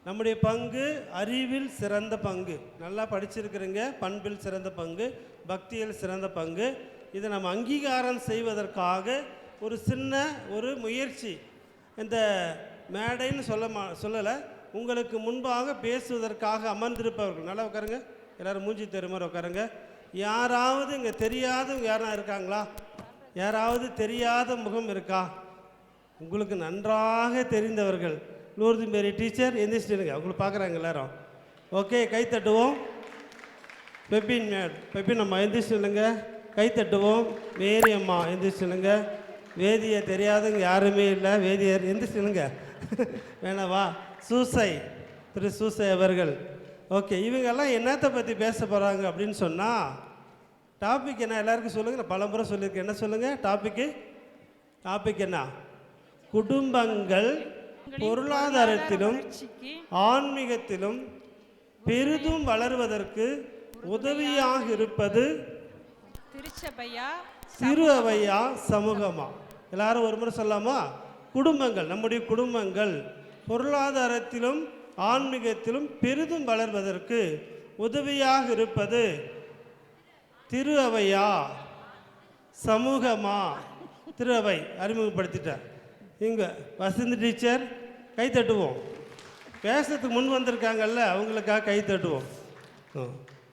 நம்முடைய பங்கு அறிவில் சிறந்த பங்கு, நல்லா படிச்சிருக்கிறீங்க, பண்பில் சிறந்த பங்கு, பக்தியில் சிறந்த பங்கு. இதை நம்ம அங்கீகாரம் செய்வதற்காக ஒரு சின்ன ஒரு முயற்சி. இந்த மேடைன்னு சொல்லலை, உங்களுக்கு முன்பாக பேசுவதற்காக அமர்ந்திருப்பவர்கள் நல்லா உட்காருங்க, எல்லோரும் மூஞ்சி தெரியுமாறு உட்காருங்க. யாராவது இங்கே தெரியாதவங்க யாரா இருக்காங்களா? யாராவது தெரியாத முகம் இருக்கா? உங்களுக்கு நன்றாக தெரிந்தவர்கள் லூர்து மேரி டீச்சர் எந்திரிச்சிடுங்க, அவங்களை பார்க்குறாங்க எல்லாரும். ஓகே, கை தட்டுவோம். பெப்பின் அம்மா எந்திரிச்சிடுங்க, கை தட்டுவோம். மேரி அம்மா எந்திரிச்சிடுங்க. வேதியை தெரியாதவங்க யாருமே இல்லை, வேதியர் எந்திரிச்சிடுங்க. வேணாவா? சூசை, திரு சூசை அவர்கள். ஓகே, இவங்கெல்லாம் என்னத்தை பற்றி பேச போகிறாங்க அப்படின்னு சொன்னால், டாபிக் என்ன எல்லாருக்கும் சொல்லுங்கள். நான் பலமுறை சொல்லியிருக்கேன், என்ன சொல்லுங்கள் டாபிக் என்ன? குடும்பங்கள் பொருளாதாரத்திலும் ஆன்மீகத்திலும் பெரிதும் வளர்வதற்கு உதவியாக இருப்பது திரு அவையா சமூகமா? எல்லாரும் ஒரு முறை சொல்லாமா? குடும்பங்கள், நம்முடைய குடும்பங்கள் பொருளாதாரத்திலும் ஆன்மீகத்திலும் பெரிதும் வளர்வதற்கு உதவியாக இருப்பது திரு அவையா சமூகமா? திரு அவை அறிமுகப்படுத்திட்டார். இங்கே வசந்தி டீச்சர் கை தட்டுவோம். பேசுறதுக்கு முன் வந்திருக்காங்கல்ல, அவங்களுக்காக கை தட்டுவோம்.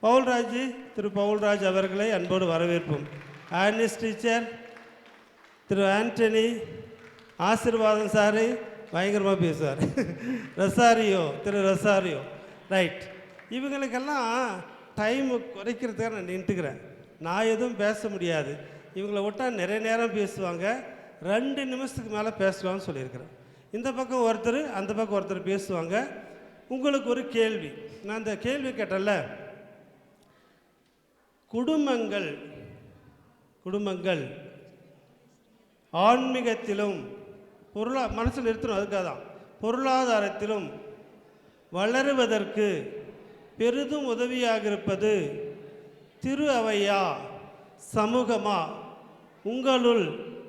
பவுல்ராஜ், திரு பவுல்ராஜ் அவர்களை அன்போடு வரவேற்போம். ஆர்னிஸ் டீச்சர், திரு ஆண்டனி, ஆசீர்வாதம் சாரு பயங்கரமாக பேசுவார். ரசாரியோ, திரு ரசாரியோ, ரைட். இவங்களுக்கெல்லாம் டைமு குறைக்கிறதுக்காக நான் நின்றுக்கிறேன். நான் எதுவும் பேச முடியாது, இவங்களை விட்டால் நிறைய நேரம் பேசுவாங்க. 2 நிமிஷத்துக்கு மேலே பேசலாம்னு சொல்லியிருக்கிறேன். இந்த பக்கம் ஒருத்தர், அந்த பக்கம் ஒருத்தர் பேசுவாங்க. உங்களுக்கு ஒரு கேள்வி, நான் அந்த கேள்வி கேட்டல, குடும்பங்கள் ஆன்மீகத்திலும் மனசில் நிறுத்தணும், அதுக்காக தான், பொருளாதாரத்திலும் வளருவதற்கு பெரிதும் உதவியாக இருப்பது திரு அவையா சமூகமா? உங்களுள்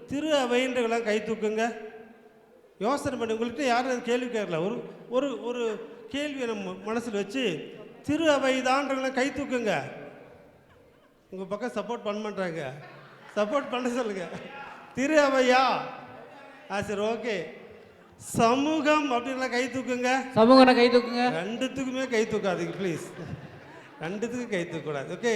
திரு அவைன்றவங்களாம் கை தூக்குங்க. யோசனை பண்ணி, உங்கள்கிட்ட யாரும் கேள்வி கேட்கல, ஒரு ஒரு கேள்வியை நம்ம மனசில் வச்சு திரு அவை தான்றவங்களாம் கை தூக்குங்க. உங்கள் பக்கம் சப்போர்ட் பண்ண மாட்டாங்க, சப்போர்ட் பண்ண சொல்லுங்க. திரு அவையா? சரி, ஓகே. சமூகம் அப்படின்லாம் கை தூக்குங்க. சமூகம் கை தூக்குங்க. 2த்துக்குமே கை தூக்காதீங்க ப்ளீஸ், 2த்துக்கும் கை தூக்கக்கூடாது. ஓகே,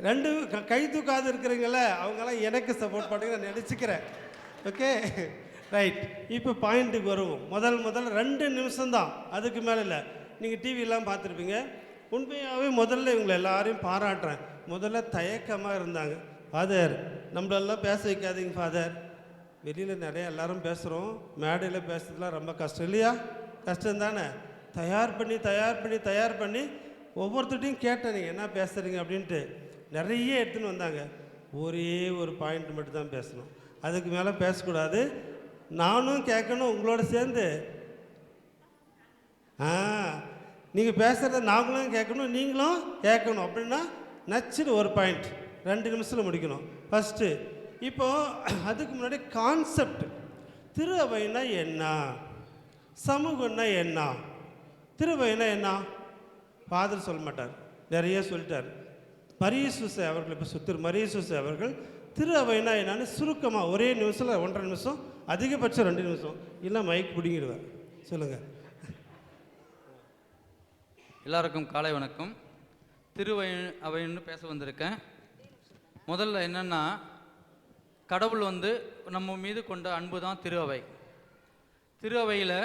2 கை தூக்காது இருக்கிறீங்கள, அவங்களாம் எனக்கு சப்போர்ட் பண்ணுங்க நான் நினச்சிக்கிறேன். Okay, right. இப்போ பாயிண்ட்டுக்கு வருவோம். முதல் 2 நிமிஷம்தான், அதுக்கு மேலே இல்லை. நீங்கள் டிவியெல்லாம் பார்த்துருப்பீங்க. உண்மையாகவே முதல்ல இவங்களை எல்லாரையும் பாராட்டுறேன். முதல்ல தயக்கமாக இருந்தாங்க. ஃபாதர், நம்மளெல்லாம் பேச வைக்காதீங்க ஃபாதர். வெளியில் நிறைய எல்லாரும் பேசுகிறோம், மேடையில் பேசுறதுலாம் ரொம்ப கஷ்டம் இல்லையா? கஷ்டம் தானே? தயார் பண்ணி ஒவ்வொருத்தட்டையும் கேட்டேன், நீங்கள் என்ன பேசுகிறீங்க அப்படின்ட்டு. நிறைய எடுத்துன்னு வந்தாங்க. ஒரே ஒரு பாயிண்ட் மட்டும் தான் பேசணும், அதுக்கு மேலே பேசக்கூடாது. நானும் கேட்கணும் உங்களோட சேர்ந்து. நீங்கள் பேசுகிறத நாங்களும் கேட்கணும், நீங்களும் கேட்கணும். அப்படின்னா நச்சுன்னு ஒரு பாயிண்ட் 2 நிமிஷத்தில் முடிக்கணும். ஃபஸ்ட்டு இப்போது அதுக்கு முன்னாடி கான்செப்ட், திரு அவைனா என்ன, சமூகம்னா என்ன? திரு அவைனா என்ன? ஃபாதர் சொல்ல மாட்டார், நிறைய சொல்லிட்டார். மரியசூசை அவர்கள், இப்போ திரு மரியசூசை அவர்கள் திரு அவைனா என்னன்னு சுருக்கமாக ஒரே நிமிஷத்தில் 1.5 நிமிஷம், அதிகபட்சம் 2 நிமிஷம், இல்லை மைக் பிடிங்கிடுவேன். சொல்லுங்கள். எல்லாருக்கும் காலை வணக்கம். அவைன்னு பேச வந்திருக்கேன். முதல்ல என்னென்னா, கடவுள் நம்ம மீது கொண்ட அன்பு தான் திரு அவை. திரு அவையில்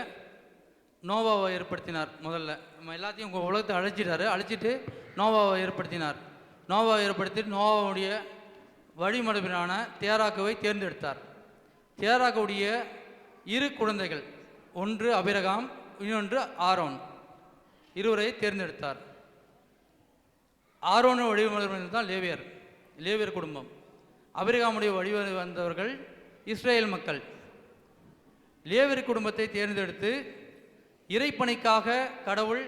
நோவாவை ஏற்படுத்தினார். முதல்ல நம்ம எல்லாத்தையும் உலகத்தை அழிச்சிட்டு நோவாவை ஏற்படுத்தினார். நோவாவை ஏற்படுத்திட்டு நோவாவுடைய வழிமரபினான தேராக்குவை தேர்ந்தெடுத்தார். தேராக்குடைய 2 குழந்தைகள், ஒன்று அபிரகாம், இன்னொன்று ஆரோன், இருவரை தேர்ந்தெடுத்தார். ஆரோன வழிமரபினர் தான் லேவியர் குடும்பம். அபிரகாமுடைய வழி வந்தவர்கள் இஸ்ரேல் மக்கள். லேவியர் குடும்பத்தை தேர்ந்தெடுத்து இறைப்பணிக்காக கடவுள்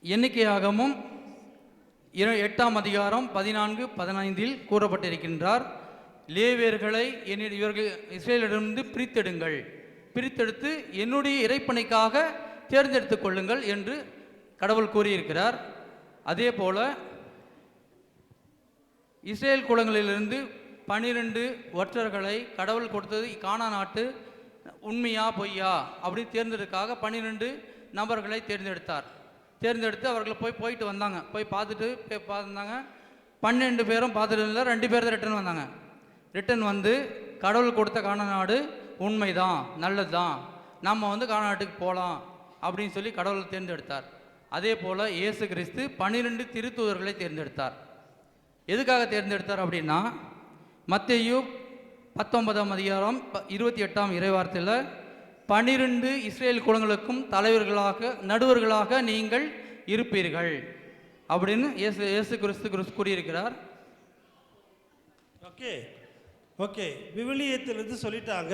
எண்ணிக்கையாகவும் 8ஆம் அதிகாரம் 14-15 கூறப்பட்டிருக்கின்றார். லேவியர்களை இவர்கள் இஸ்ரேலிடமிருந்து பிரித்தெடுங்கள், பிரித்தெடுத்து என்னுடைய இறைப்பணிக்காக தேர்ந்தெடுத்துக் கொள்ளுங்கள் என்று கடவுள் கூறியிருக்கிறார். அதே போல இஸ்ரேல் குலங்களிலிருந்து 12 ஒற்றர்களை கடவுள் கொடுத்தது கானா நாட்டு உண்மையா பொய்யா அப்படி தேர்ந்தெடுக்காக 12 நபர்களை தேர்ந்தெடுத்து அவர்கள் போயிட்டு வந்தாங்க. போய் பார்த்துட்டு பார்த்துருந்தாங்க. 12 பேரும் பார்த்துட்டு இல்லை, 2 பேர் தான் ரிட்டர்ன் வந்தாங்க. ரிட்டர்ன் வந்து கடவுள் கொடுத்த கானா நாடு உண்மைதான், நல்லது தான், நம்ம கானா நாட்டுக்கு போகலாம் அப்படின்னு சொல்லி கடவுள் தேர்ந்தெடுத்தார். அதே போல் இயேசு கிறிஸ்து 12 திருத்தூதர்களை தேர்ந்தெடுத்தார். எதுக்காக தேர்ந்தெடுத்தார் அப்படின்னா, மத்தேயு 19ஆம் அதிகாரம் 28ஆம் இறைவார்த்தையில் 12 இஸ்ரேல் குலங்களுக்கும் நடுவர்களாக நீங்கள் இருப்பீர்கள் அப்படின்னு இயேசு கிறிஸ்து கூறியிருக்கிறார். ஓகே ஓகே, விவிலியத்திலிருந்து சொல்லிட்டாங்க.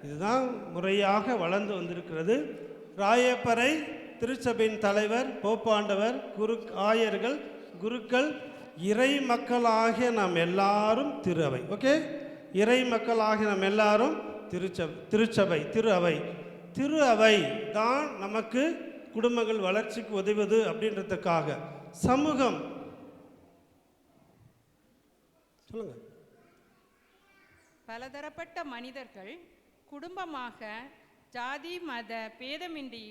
இதுதான் முறையாக வளர்ந்து வந்திருக்கிறது. ராயப்பறை திருச்சபையின் தலைவர், போப்பாண்டவர், ஆயர்கள், குருக்கள், இறை மக்களாகிய நாம் எல்லாரும் திரு அவை. ஓகே, இறை மக்களாகிய நாம் எல்லாரும் திருச்சபை, திரு அவை தான் நமக்கு குடும்பங்கள் வளர்ச்சிக்கு உதவுவது அப்படின்றதுக்காக. சமூகம் சொல்லுங்க. பலதரப்பட்ட மனிதர்கள் குடும்பமாக ஜாதி மத பேதமின்றி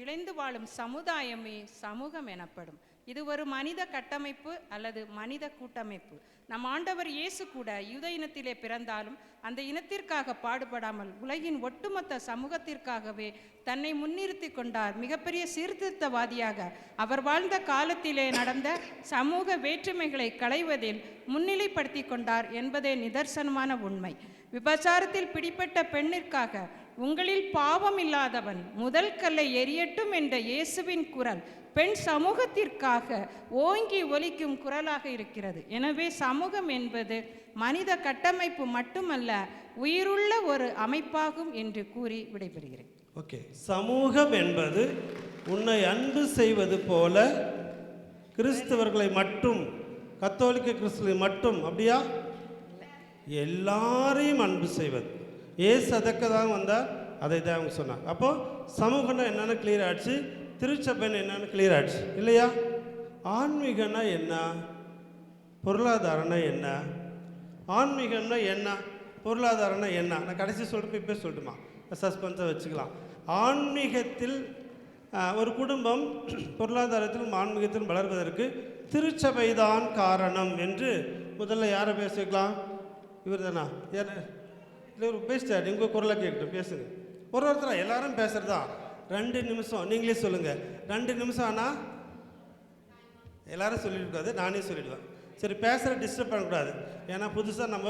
இணைந்து வாழும் சமுதாயமே சமூகம் எனப்படும். இது ஒரு மனித கட்டமைப்பு அல்லது மனித கூட்டமைப்பு. நம் ஆண்டவர் இயேசு கூட யூத இனத்திலே பிறந்தாலும் அந்த இனத்திற்காக பாடுபடாமல் உலகின் ஒட்டுமொத்த சமூகத்திற்காகவே தன்னை முன்னிறுத்தி கொண்டார். மிகப்பெரிய சீர்திருத்தவாதியாக அவர் வாழ்ந்த காலத்திலே நடந்த சமூக வேற்றுமைகளை களைவதில் முன்னிலைப்படுத்தி கொண்டார் என்பதே நிதர்சனமான உண்மை. விபச்சாரத்தில் பிடிப்பட்ட பெண்ணிற்காக உங்களில் பாவம் இல்லாதவன் முதல் கல்லை எறியட்டும் என்ற இயேசுவின் குரல் பெண் சமூகத்திற்காக ஓங்கி ஒலிக்கும் குரலாக இருக்கிறது. எனவே சமூகம் என்பது மனித கட்டமைப்பு மட்டுமல்ல, உயிருள்ள ஒரு அமைப்பாகும் என்று கூறி விடைபெறுகிறேன். ஓகே, சமூகம் என்பது உன்னை அன்பு செய்வது போல கிறிஸ்தவர்களை மட்டும், கத்தோலிக்க கிறிஸ்தவர்களை மட்டும், அப்படியா? எல்லாரையும் அன்பு செய்வது. ஏசு அதற்கு தான் வந்தார், அதை தான் அவங்க சொன்னாங்க. அப்போது சமூகம்னா என்னென்னு கிளியர் ஆகிடுச்சு, திருச்சபைன்னு என்னென்னு கிளியர் ஆகிடுச்சு இல்லையா? ஆன்மீகம்னா என்ன, பொருளாதாரம்னா என்ன, ஆன்மீகம்னா என்ன, பொருளாதாரம்னா என்ன? நான் கடைசி சொல்லிட்டு இப்போ சொல்லட்டுமா, சஸ்பென்ஸாக வச்சுக்கலாம். ஆன்மீகத்தில் ஒரு குடும்பம் பொருளாதாரத்திலும் ஆன்மீகத்திலும் வளர்வதற்கு திருச்சபை தான் காரணம் என்று முதல்ல யாரை பேசிக்கலாம்? இவர் தானா? யார் இல்லை, ஒரு பேசிட்டார். உங்கள் குரலை கேட்கட்டும், பேசுங்க. ஒருத்தரா எல்லாரும் பேசுகிறதா? 2 நிமிஷம் நீங்களே சொல்லுங்கள். 2 நிமிஷம் ஆனால் எல்லாரும் சொல்லியிருக்காது, நானே சொல்லிவிடுவேன். சரி, பேசுகிற டிஸ்டர்ப் பண்ணக்கூடாது. ஏன்னா புதுசாக நம்ம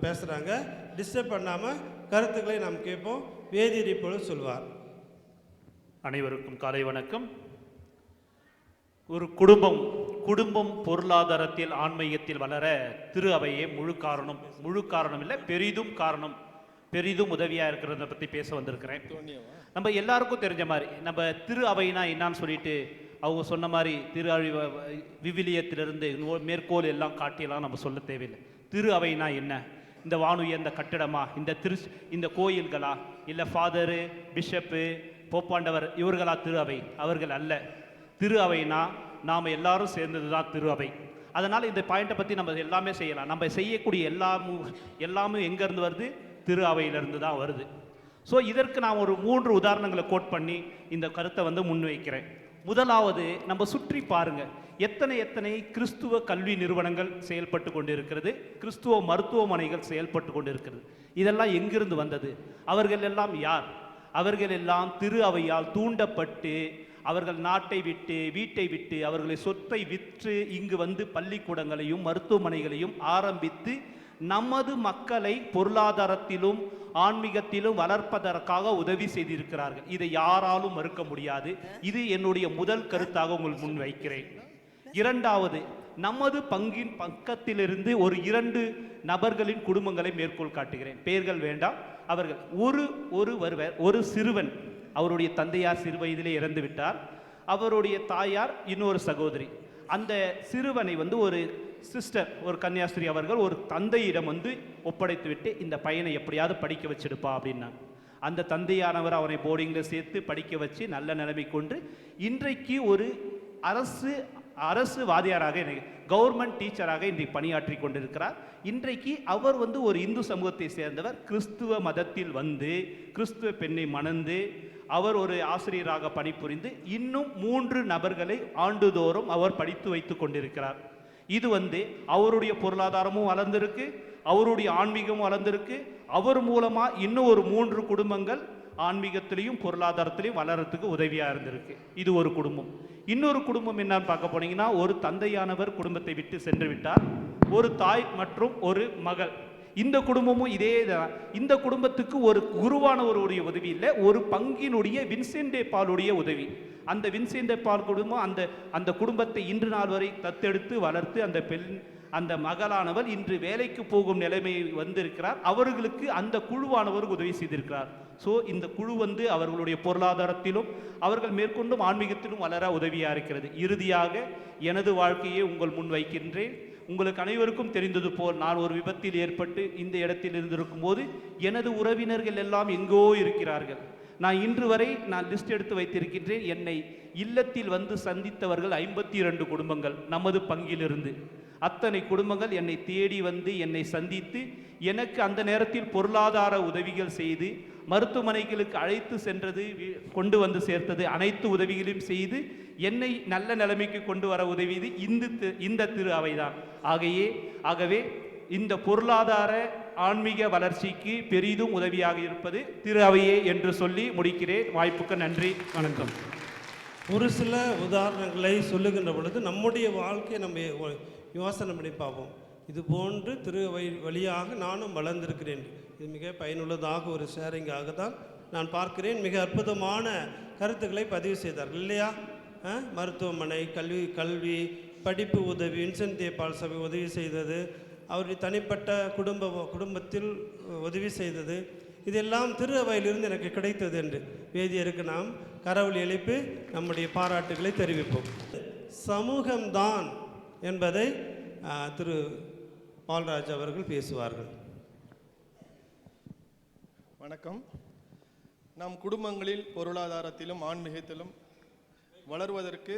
பேசுகிறாங்க. டிஸ்டர்ப் பண்ணாமல் கருத்துக்களை நாம் கேட்போம். வேதியர் இப்பொழுது சொல்வார். அனைவருக்கும் காலை வணக்கம். ஒரு குடும்பம் பொருளாதாரத்தில் ஆன்மீகத்தில் வளர திரு அவையே முழு காரணம் இல்லை, பெரிதும் உதவியாக இருக்கிறத பற்றி பேச வந்திருக்கிறேன். நம்ம எல்லாருக்கும் தெரிஞ்ச மாதிரி நம்ம திரு அவைனா என்னான்னு சொல்லிட்டு அவங்க சொன்ன மாதிரி விவிலியத்திலிருந்து மேற்கோள் எல்லாம் காட்டியெல்லாம் நம்ம சொல்ல தேவையில்லை. திரு அவைனா என்ன? இந்த வானுயர்ந்த கட்டிடமா, இந்த கோயில்களா, இல்லை ஃபாதரு, பிஷப்பு, போப்பாண்டவர் இவர்களா திரு அவை? அவர்கள் அல்ல. திரு அவைனா நாம் எல்லாரும் சேர்ந்தது தான் திரு அவை. அதனால் இந்த பாயிண்ட்டை பற்றி நம்ம எல்லாமே செய்யலாம். நம்ம செய்யக்கூடிய எல்லாமே எங்கேருந்து வருது? திரு அவையிலிருந்து தான் வருது. ஸோ இதற்கு நான் ஒரு 3 உதாரணங்களை கோட் பண்ணி இந்த கருத்தை முன்வைக்கிறேன். முதலாவது, நம்ம சுற்றி பாருங்க, எத்தனை கிறிஸ்துவ கல்வி நிறுவனங்கள் செயல்பட்டு கொண்டு இருக்கிறது, கிறிஸ்துவ மருத்துவமனைகள் செயல்பட்டு கொண்டு இருக்கிறது. இதெல்லாம் எங்கிருந்து வந்தது? அவர்கள் எல்லாம் யார்? அவர்கள் எல்லாம் திரு அவையால் தூண்டப்பட்டு அவர்கள் நாட்டை விட்டு வீட்டை விட்டு அவர்களை சொத்தை விற்று இங்கு வந்து பள்ளிக்கூடங்களையும் மருத்துவமனைகளையும் ஆரம்பித்து நமது மக்களை பொருளாதாரத்திலும் ஆன்மீகத்திலும் வளர்ப்பதற்காக உதவி செய்திருக்கிறார்கள். இதை யாராலும் மறுக்க முடியாது. இது என்னுடைய முதல் கருத்தாக உங்களுக்கு முன் வைக்கிறேன். இரண்டாவது, நமது பங்கின் பக்கத்திலிருந்து ஒரு 2 நபர்களின் குடும்பங்களை மேற்கோள் காட்டுகிறேன். பெயர்கள் வேண்டாம். அவர்கள் ஒரு சிறுவன், அவருடைய தந்தையார் சிறு வயதிலே இறந்து விட்டார். அவருடைய தாயார் இன்னொரு சகோதரி. அந்த சிறுவனை ஒரு சிஸ்டர் ஒரு கன்னியாஸ்திரி அவர்கள் ஒரு தந்தையிடம் வந்து ஒப்படைத்து விட்டு இந்த பையனை எப்படியாவது படிக்க வச்சிடுப்பா அப்படின்னாங்க. அந்த தந்தையானவர் அவனை போர்டிங்கில் சேர்த்து படிக்க வச்சு நல்ல நிலைமை கொண்டு இன்றைக்கு ஒரு அரசு வாதியாராக, கவர்மெண்ட் டீச்சராக இன்றைக்கு பணியாற்றி கொண்டிருக்கிறார். இன்றைக்கு அவர் வந்து ஒரு இந்து சமூகத்தை சேர்ந்தவர், கிறிஸ்துவ மதத்தில் வந்து கிறிஸ்துவ பெண்ணை மணந்து அவர் ஒரு ஆசிரியராக பணிபுரிந்து இன்னும் 3 நபர்களை ஆண்டுதோறும் அவர் படித்து வைத்து கொண்டிருக்கிறார். இது வந்து அவருடைய பொருளாதாரமும் வளர்ந்திருக்கு, அவருடைய ஆன்மீகமும் வளர்ந்திருக்கு. அவர் மூலமா இன்னும் ஒரு 3 குடும்பங்கள் ஆன்மீகத்திலையும் பொருளாதாரத்திலையும் வளர்றதுக்கு உதவியாக இருந்திருக்கு. இது ஒரு குடும்பம். இன்னொரு குடும்பம் என்னன்னு பார்க்க போனீங்கன்னா, ஒரு தந்தையானவர் குடும்பத்தை விட்டு சென்று விட்டார், ஒரு தாய் மற்றும் ஒரு மகள். இந்த குடும்பமும் இதே தான். இந்த குடும்பத்துக்கு ஒரு குருவான ஒருவருடைய உதவி இல்லை, ஒரு பங்கினுடைய வின்சென்ட் டே பாலுடைய உதவி. அந்த வின்சென்ட் டே பால் குடும்பம் அந்த குடும்பத்தை இன்று நாள் வரை தத்தெடுத்து வளர்த்து அந்த மகளானவர் இன்று வேலைக்கு போகும் நிலைமையை வந்திருக்கிறார். அவர்களுக்கு அந்த குழுவானவர் உதவி செய்திருக்கிறார். ஸோ இந்த குழு வந்து அவர்களுடைய பொருளாதாரத்திலும் அவர்கள் மேற்கொண்டும் ஆன்மீகத்திலும் வளர உதவியாக இருக்கிறது. இறுதியாக எனது வாழ்க்கையை உங்கள் முன் வைக்கின்றேன். உங்களுக்கு அனைவருக்கும் தெரிந்தது போல் நான் ஒரு விபத்தில் ஏற்பட்டு இந்த இடத்தில் இருந்திருக்கும் போது எனது உறவினர்கள் எல்லாம் எங்கோ இருக்கிறார்கள். நான் இன்று வரை லிஸ்ட் எடுத்து வைத்திருக்கின்றேன். என்னை இல்லத்தில் வந்து சந்தித்தவர்கள் 52 குடும்பங்கள் நமது பங்கிலிருந்து. அத்தனை குடும்பங்கள் என்னை தேடி வந்து என்னை சந்தித்து எனக்கு அந்த நேரத்தில் பொருளாதார உதவிகள் செய்து மருத்துவமனைகளுக்கு அழைத்து சென்றது, கொண்டு வந்து சேர்த்தது, அனைத்து உதவிகளையும் செய்து என்னை நல்ல நிலைமைக்கு கொண்டு வர உதவியது இந்த திரு அவைதான். ஆகவே இந்த பொருளாதார ஆன்மீக வளர்ச்சிக்கு பெரிதும் உதவியாக இருப்பது திரு அவையே என்று சொல்லி முடிக்கிறேன். வாய்ப்புக்கு நன்றி, வணக்கம். ஒரு சில உதாரணங்களை சொல்லுகின்ற பொழுது நம்முடைய வாழ்க்கையை நம்ம யோசனை பண்ணி பார்ப்போம். இது போன்று திரு அவை வழியாக நானும் வளர்ந்திருக்கிறேன். இது மிக பயனுள்ளதாக ஒரு ஷேரிங்காக தான் நான் பார்க்கிறேன். மிக அற்புதமான கருத்துக்களை பதிவு செய்தார்கள் இல்லையா? மருத்துவமனை, கல்வி, படிப்பு உதவி, வின்சென்ட் டே பால் சபை உதவி செய்தது, அவருடைய தனிப்பட்ட குடும்பத்தில் உதவி செய்தது, இதெல்லாம் திரு அவையிலிருந்து எனக்கு கிடைத்தது என்று வேதியருக்கு நாம் கரவொலி எழுப்பி நம்முடைய பாராட்டுகளை தெரிவிப்போம். சமூகம்தான் என்பதை திரு பால்ராஜ் அவர்கள் பேசுவார்கள். வணக்கம். நம் குடும்பங்களில் பொருளாதாரத்திலும் ஆன்மீகத்திலும் வளர்வதற்கு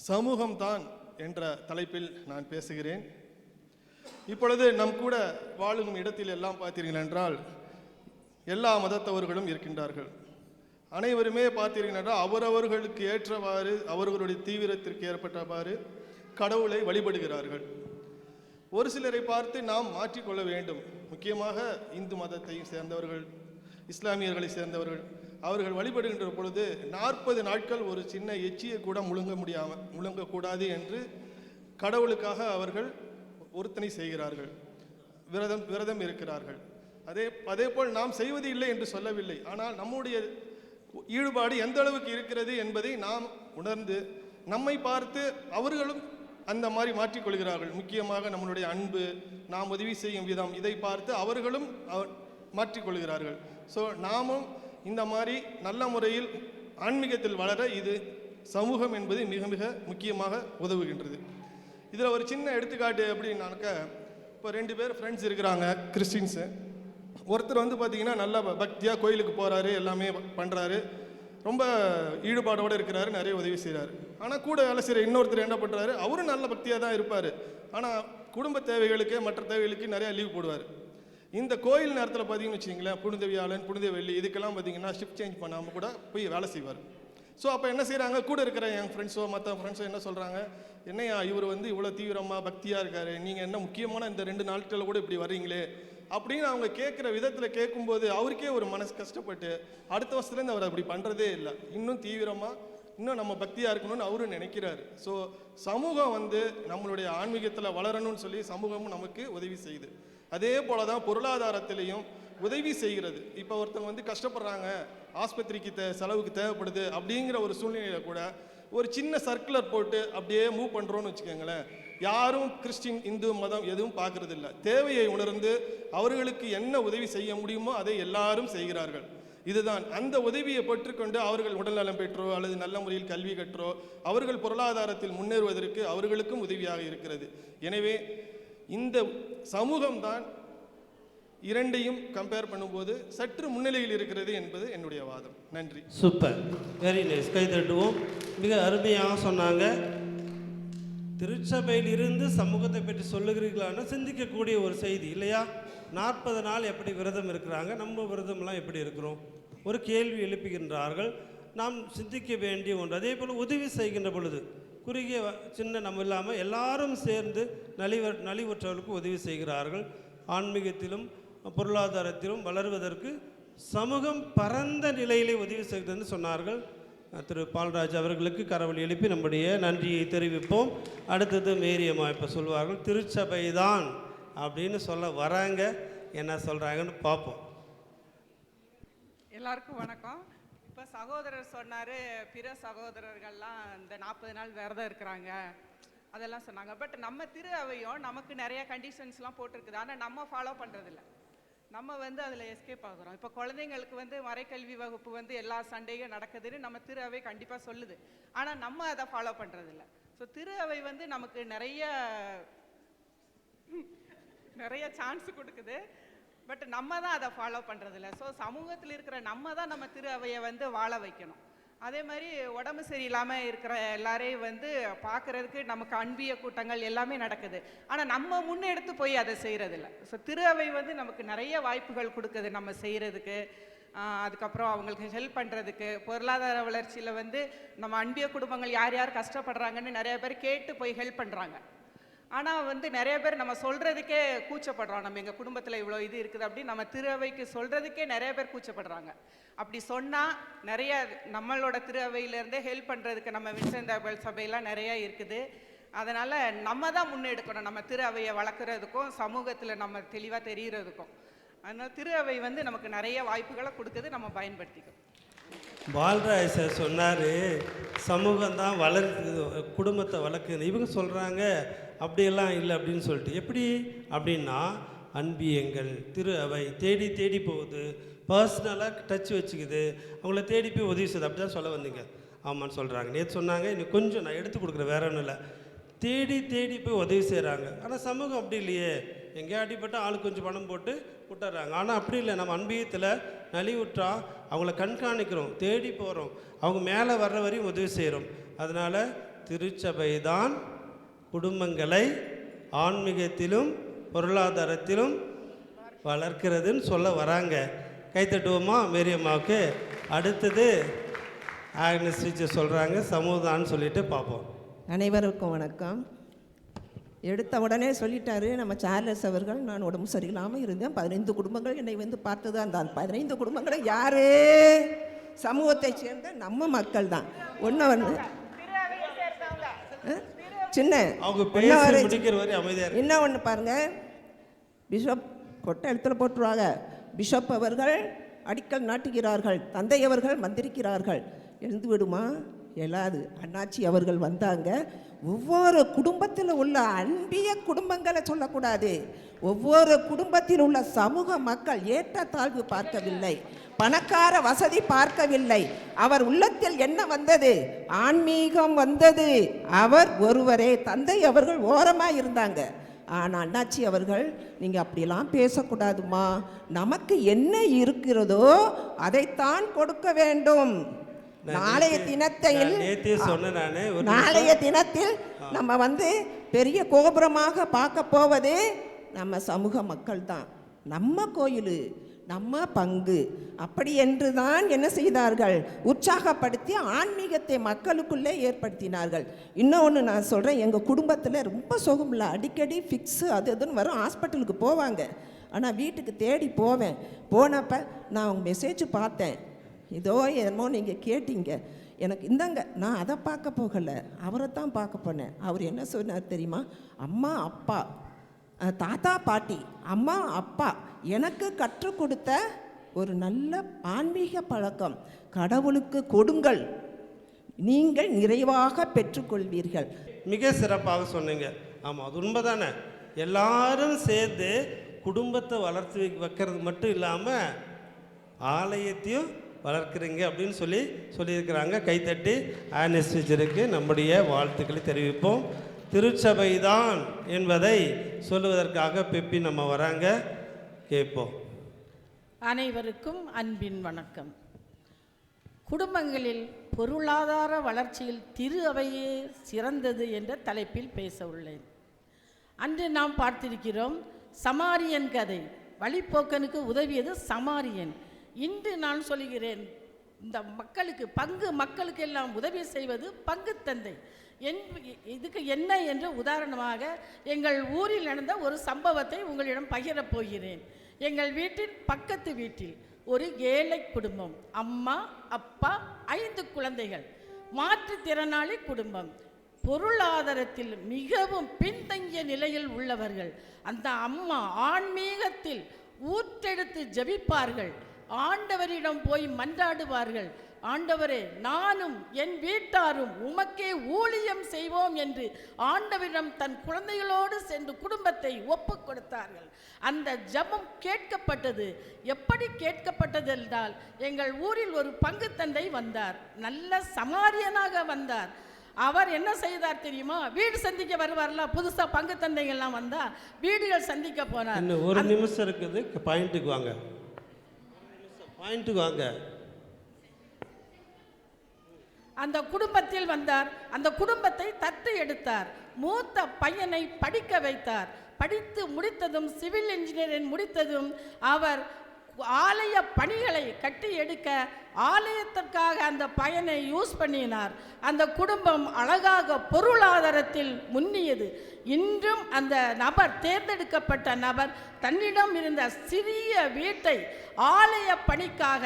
சமூகம்தான் என்ற தலைப்பில் நான் பேசுகிறேன். இப்பொழுது நம் கூட வாழும் இடத்தில் எல்லாம் பார்த்தீர்கள் என்றால் எல்லா மதத்தவர்களும் இருக்கின்றார்கள். அனைவருமே பார்த்தீர்கள் என்றால் அவரவர்களுக்கு ஏற்றவாறு அவர்களுடைய தீவிரத்திற்கு ஏற்பட்டவாறு கடவுளை வழிபடுகிறார்கள். ஒரு சிலரை பார்த்து நாம் மாற்றிக்கொள்ள வேண்டும். முக்கியமாக இந்து மதத்தை சேர்ந்தவர்கள், இஸ்லாமியர்களை சேர்ந்தவர்கள், அவர்கள் வழிபடுகின்ற பொழுது 40 நாட்கள் ஒரு சின்ன எச்சியை கூட முழுங்கக்கூடாது என்று கடவுளுக்காக அவர்கள் ஒருத்தனை செய்கிறார்கள், விரதம் இருக்கிறார்கள். அதேபோல் நாம் செய்வது இல்லை என்று சொல்லவில்லை. ஆனால் நம்முடைய ஈடுபாடு எந்த அளவுக்கு இருக்கிறது என்பதை நாம் உணர்ந்து நம்மை பார்த்து அவர்களும் அந்த மாதிரி மாற்றிக்கொள்கிறார்கள். முக்கியமாக நம்மளுடைய அன்பு, நாம் உதவி செய்யும் விதம், இதை பார்த்து அவர்களும் மாற்றிக்கொள்கிறார்கள். ஸோ நாமும் இந்த மாதிரி நல்ல முறையில் ஆன்மீகத்தில் வளர இது சமூகம் என்பது மிக மிக முக்கியமாக உதவுகின்றது. இதில் ஒரு சின்ன எடுத்துக்காட்டு அப்படின்னாக்க, இப்போ 2 பேர் ஃப்ரெண்ட்ஸ் இருக்கிறாங்க, கிறிஸ்டின்ஸு. ஒருத்தர் வந்து பார்த்திங்கன்னா நல்லா பக்தியாக கோயிலுக்கு போகிறாரு, எல்லாமே பண்ணுறாரு, ரொம்ப ஈடுபாடோடு இருக்கிறாரு, நிறைய உதவி செய்கிறாரு. ஆனால் கூட வேலை செய்கிற இன்னொருத்தர் என்ன பண்ணுறாரு, அவரும் நல்ல பக்தியாக தான் இருப்பார், ஆனால் குடும்ப தேவைகளுக்கு மற்ற தேவைகளுக்கு நிறையா லீவ் போடுவார். இந்த கோயில் நேரத்தில் பார்த்தீங்கன்னு வச்சிங்களேன், புனித வியாழன், புனித வெள்ளி, இதுக்கெல்லாம் பார்த்தீங்கன்னா ஷிஃப்ட் சேஞ்ச் பண்ணாமல் கூட போய் வேலை செய்வார். ஸோ அப்போ என்ன செய்கிறாங்க, கூட இருக்கிற என் ஃப்ரெண்ட்ஸோ மற்ற ஃப்ரெண்ட்ஸோ என்ன சொல்கிறாங்க, என்னையா இவர் வந்து இவ்வளோ தீவிரமாக பக்தியாக இருக்கார், நீங்கள் என்ன முக்கியமான இந்த 2 நாட்களில் கூட இப்படி வர்றீங்களே அப்படின்னு அவங்க கேட்குற விதத்தில் கேட்கும்போது அவருக்கே ஒரு மனசு கஷ்டப்பட்டு அடுத்த வருஷத்துலேருந்து அவர் அப்படி பண்ணுறதே இல்லை, இன்னும் தீவிரமாக இன்னும் நம்ம பக்தியாக இருக்கணும்னு அவரும் நினைக்கிறாரு. ஸோ சமூகம் வந்து நம்மளுடைய ஆன்மீகத்தில் வளரணும்னு சொல்லி சமூகமும் நமக்கு உதவி செய்யுது. அதே போல தான் பொருளாதாரத்திலையும் உதவி செய்கிறது. இப்போ ஒருத்தவங்க வந்து கஷ்டப்படுறாங்க, ஆஸ்பத்திரிக்கு செலவுக்கு தேவைப்படுது அப்படிங்கிற ஒரு சூழ்நிலையில் கூட ஒரு சின்ன சர்க்குலர் போட்டு அப்படியே மூவ் பண்ணுறோன்னு வச்சுக்கோங்களேன். யாரும் கிறிஸ்டின், இந்து மதம் எதுவும் பார்க்கறது இல்லை. தேவையை உணர்ந்து அவர்களுக்கு என்ன உதவி செய்ய முடியுமோ அதை எல்லாரும் செய்கிறார்கள். இதுதான். அந்த உதவியை பெற்றுக்கொண்டு அவர்கள் உடல்நலம் பெற்றோ அல்லது நல்ல முறையில் கல்வி கற்றோ அவர்கள் பொருளாதாரத்தில் முன்னேறுவதற்கு அவர்களுக்கும் உதவியாக இருக்கிறது. எனவே இந்த சமூகம்தான் இரண்டையும் கம்பேர் பண்ணும்போது சற்று முன்னிலையில் இருக்கிறது என்பது என்னுடைய வாதம். நன்றி. சூப்பர், வெரி நைஸ், கை தட்டுவோம். மிக அருமையாக சொன்னாங்க. திருச்சபையில் இருந்து சமூகத்தை பற்றி சொல்லுகிறீர்களான்னு சிந்திக்கக்கூடிய ஒரு செய்தி இல்லையா? 40 நாள் எப்படி விரதம் இருக்கிறாங்க, நம்ம விரதம்லாம் எப்படி இருக்கிறோம்? ஒரு கேள்வி எழுப்புகின்றார்கள், நாம் சிந்திக்க வேண்டிய ஒன்று. அதே போல் உதவி செய்கின்ற பொழுது குறுகிய சின்ன நம்ம இல்லாமல் எல்லாரும் சேர்ந்து நலிவற்றவர்களுக்கு உதவி செய்கிறார்கள். ஆன்மீகத்திலும் பொருளாதாரத்திலும் வளர்வதற்கு சமூகம் பரந்த நிலையிலே உதவி செய்கிறதுன்னு சொன்னார்கள். திரு பால்ராஜ் அவர்களுக்கு கரவொலி எழுப்பி நம்முடைய நன்றியை தெரிவிப்போம். அடுத்தது மேரியம்மா இப்போ சொல்வார்கள். திருச்சபை தான் அப்படின்னு சொல்ல வராங்க, என்ன சொல்கிறாங்கன்னு பார்ப்போம். எல்லாருக்கும் வணக்கம். இப்போ சகோதரர் சொன்னார், பிற சகோதரர்கள்லாம் இந்த 40 நாள் விரதம் இருக்கிறாங்க அதெல்லாம் சொன்னாங்க. பட் நம்ம திரு அவையும் நமக்கு நிறைய கண்டிஷன்ஸ்லாம் போட்டிருக்குது, ஆனால் நம்ம ஃபாலோ பண்ணுறதில்ல. நம்ம அதில் எஸ்கேப் ஆகுறோம். இப்போ குழந்தைங்களுக்கு மறைக்கல்வி வகுப்பு எல்லா சண்டேயும் நடக்குதுன்னு நம்ம திரு அவை கண்டிப்பாக சொல்லுது, ஆனால் நம்ம அதை ஃபாலோ பண்ணுறதில்ல. ஸோ திரு அவை நமக்கு நிறைய சான்ஸ் கொடுக்குது, பட் நம்ம தான் அதை ஃபாலோ பண்ணுறதில்ல. ஸோ சமூகத்தில் இருக்கிற நம்ம தான் நம்ம திரு அவையை வாழ வைக்கணும். அதே மாதிரி உடம்பு சரியில்லாமல் இருக்கிற எல்லாரையும் பார்க்குறதுக்கு நமக்கு அன்பிய கூட்டங்கள் எல்லாமே நடக்குது, ஆனால் நம்ம முன்னெடுத்து போய் அதை செய்கிறதில்ல. ஸோ திரு அவை நமக்கு நிறைய வாய்ப்புகள் கொடுக்குது நம்ம செய்கிறதுக்கு. அதுக்கப்புறம் அவங்களுக்கு ஹெல்ப் பண்ணுறதுக்கு. பொருளாதார வளர்ச்சியில் நம்ம அன்பிய குடும்பங்கள் யார் யார் கஷ்டப்படுறாங்கன்னு நிறைய பேர் கேட்டு போய் ஹெல்ப் பண்ணுறாங்க. ஆனால் நிறைய பேர் நம்ம சொல்கிறதுக்கே கூச்சப்படுறோம். நம்ம எங்கள் குடும்பத்தில் இவ்வளோ இது இருக்குது அப்படின்னு நம்ம திரு அவைக்கு சொல்கிறதுக்கே நிறைய பேர் கூச்சப்படுறாங்க. அப்படி சொன்னால் நிறைய நம்மளோட திரு அவையிலேருந்தே ஹெல்ப் பண்ணுறதுக்கு நம்ம வின்சென்ட் தாபல் சபையெல்லாம் நிறையா இருக்குது. அதனால் நம்ம தான் முன்னெடுக்கணும் நம்ம திரு அவையை வளர்க்குறதுக்கும் சமூகத்தில் நம்ம தெளிவாக தெரிகிறதுக்கும். அதனால் திரு அவை நமக்கு நிறைய வாய்ப்புகளை கொடுக்குது, நம்ம பயன்படுத்திக்கணும். பால்ராஜ் சார் சொன்னார், சமூகம் தான் வளர்க்குது, குடும்பத்தை வளர்க்குது. இவங்க சொல்கிறாங்க அப்படியெல்லாம் இல்லை அப்படின்னு சொல்லிட்டு. எப்படி அப்படின்னா, அன்பியங்கள் திரு அவை தேடி தேடி போகுது, பர்சனலாக டச் வச்சுக்குது, அவங்கள தேடி போய் உதவி செய்யுது. அப்படி தான் சொல்ல வந்தீங்க. ஆமான்னு சொல்கிறாங்க. நேற்று சொன்னாங்க, இன்னும் கொஞ்சம் நான் எடுத்து கொடுக்குறேன், வேற ஒன்றும் இல்லை. தேடி தேடி போய் உதவி செய்கிறாங்க. ஆனால் சமூகம் அப்படி இல்லையே, எங்கேயா அடிப்பட்டால் ஆளுக்கு கொஞ்சம் பணம் போட்டு விட்டுறாங்க. ஆனால் அப்படி இல்லை. நம்ம அன்பியத்தில் நலிவுற்றா அவங்கள கண்காணிக்கிறோம், தேடி போகிறோம், அவங்க மேலே வர்ற வரையும் உதவி செய்கிறோம். அதனால் திருச்சபை தான் குடும்பங்களை ஆன்மீகத்திலும் பொருளாதாரத்திலும் வளர்க்கிறதுன்னு சொல்ல வராங்க. கைத்தட்டுவோமா மேரியம்மாவுக்கு? அடுத்தது ஆக்னஸ் டீச்சர் சொல்கிறாங்க, சமூகம்னு சொல்லிட்டு பார்ப்போம். அனைவருக்கும் வணக்கம். எடுத்த உடனே சொல்லிட்டாரு நம்ம சார்லஸ் அவர்கள், நான் உடம்பு சரியில்லாமல் இருந்தேன், 15 குடும்பங்கள் என்னை பார்த்தது. அந்த 15 குடும்பங்களும் யாரு? சமூகத்தை சேர்ந்த நம்ம மக்கள் தான். ஒன்று சின்ன என்ன ஒன்று பாருங்க, பிஷப் கொட்டை இடத்துல போட்டுருவாங்க. பிஷப் அவர்கள் அடிக்கல் நாட்டுகிறார்கள், தந்தை அவர்கள் மந்திரிக்கிறார்கள். எழுந்து விடுமா? எழாது. அண்ணாச்சி அவர்கள் வந்தாங்க. ஒவ்வொரு குடும்பத்தில் உள்ள அன்பிய குடும்பங்களை சொல்லக்கூடாது, ஒவ்வொரு குடும்பத்தில் உள்ள சமூக மக்கள் ஏற்றத்தாழ்வு பார்க்கவில்லை, பணக்கார வசதி பார்க்கவில்லை. அவர் உள்ளத்தில் என்ன வந்தது? ஆன்மீகம் வந்தது. அவர் ஒருவரே. தந்தை அவர்கள் ஓரமாக இருந்தாங்க. ஆனால் அண்ணாச்சி அவர்கள், நீங்கள் அப்படிலாம் பேசக்கூடாதுமா, நமக்கு என்ன இருக்கிறதோ அதைத்தான் கொடுக்க வேண்டும். நாளைய தினத்தில் நம்ம பெரிய கோபுரமாக பார்க்க போவது நம்ம சமூக மக்கள் தான், நம்ம கோயில், நம்ம பங்கு. அப்படி என்று தான் என்ன செய்தார்கள்? உற்சாகப்படுத்தி ஆன்மீகத்தை மக்களுக்குள்ளே ஏற்படுத்தினார்கள். இன்னொன்று நான் சொல்கிறேன், எங்கள் குடும்பத்தில் ரொம்ப சுகமில்லை, அடிக்கடி ஃபிக்ஸு அது இதுன்னு வரும், ஹாஸ்பிட்டலுக்கு போவாங்க. ஆனால் வீட்டுக்கு தேடி போவேன். போனப்போ நான் அவங்க மெசேஜ் பார்த்தேன், இதோ என்னமோ நீங்கள் கேட்டீங்க, எனக்கு இந்தாங்க, நான் அதை பார்க்க போகலை, அவரை தான் பார்க்க போனேன். அவர் என்ன சொன்னார் தெரியுமா? அம்மா அப்பா, தாத்தா பாட்டி, அம்மா அப்பா எனக்கு கற்றுக் கொடுத்த ஒரு நல்ல ஆன்மீக பழக்கம், கடவுளுக்கு கொடுங்கள், நீங்கள் நிறைவாக பெற்றுக்கொள்வீர்கள். மிக சிறப்பாக சொன்னீங்க. ஆமாம், அது உண்மைதானே. எல்லாரும் சேர்ந்து குடும்பத்தை வளர்த்து வைக்கிறது மட்டும் இல்லாமல் ஆலயத்தையும் வளர்க்குறீங்க அப்படின்னு சொல்லியிருக்கிறாங்க. கைத்தட்டி ஆனஸ் டீச்சருக்கு நம்முடைய வாழ்த்துக்களை தெரிவிப்போம். திருச்சபை தான் என்பதை சொல்லுவதற்காக பெப்பி நம்ம வராங்க, கேட்போம். அனைவருக்கும் அன்பின் வணக்கம். குடும்பங்களில் பொருளாதார வளர்ச்சியில் திரு அவையே சிறந்தது என்ற தலைப்பில் பேச உள்ளேன். அன்று நாம் பார்த்திருக்கிறோம் சமாரியன் கதை. வழிப்போக்கனுக்கு உதவியது சமாரியன். இன்று நான் சொல்கிறேன், இந்த மக்களுக்கு எல்லாம் உதவி செய்வது பங்கு தந்தை. இதுக்கு என்ன என்று உதாரணமாக எங்கள் ஊரில் நடந்த ஒரு சம்பவத்தை உங்களிடம் பகிரப் போகிறேன். எங்கள் வீட்டின் பக்கத்து வீட்டில் ஒரு ஏழை குடும்பம், அம்மா அப்பா 5 குழந்தைகள், மாற்றுத்திறனாளி குடும்பம், பொருளாதாரத்தில் மிகவும் பின்தங்கிய நிலையில் உள்ளவர்கள். அந்த அம்மா ஆன்மீகத்தில் ஊற்றெடுத்து ஜெபிப்பார்கள், ஆண்டவரிடம் போய் மன்றாடுவார்கள். ஆண்டவரே, நானும் என் வீட்டாரும் உமக்கே ஊழியம் செய்வோம் என்று ஆண்டவரிடம் தன் குழந்தைகளோடு சென்று குடும்பத்தை ஒப்புக் கொடுத்தார்கள். அந்த ஜெபம் கேட்கப்பட்டது. எப்படி கேட்கப்பட்டது என்றால், எங்கள் ஊரில் ஒரு பங்கு தந்தை வந்தார், நல்ல சமாரியனாக வந்தார். அவர் என்ன செய்தார் தெரியுமா? வீடு சந்திக்க வருவார்ல, புதுசா பங்கு தந்தைகள்லாம் வந்தா வீடுகள் சந்திக்க போனார். இன்னும் ஒரு நிமிஷம் இருக்குது, பாயிண்ட்டுக்கு வாங்க. அந்த குடும்பத்தில் வந்தார். அந்த குடும்பத்தை தத்து எடுத்தார். மூத்த பையனை படிக்க வைத்தார். படித்து முடித்ததும், சிவில் இன்ஜினியரிங் முடித்ததும், அவர் ஆலய பணிகளை கட்டி எடுக்க ஆலயத்திற்காக அந்த பையனை யூஸ் பண்ணினார். அந்த குடும்பம் அழகாக பொருளாதாரத்தில் முன்னியது. இன்றும் அந்த நபர், தேர்ந்தெடுக்கப்பட்ட நபர், தன்னிடம் இருந்த சிறிய வீட்டை ஆலய பணிக்காக,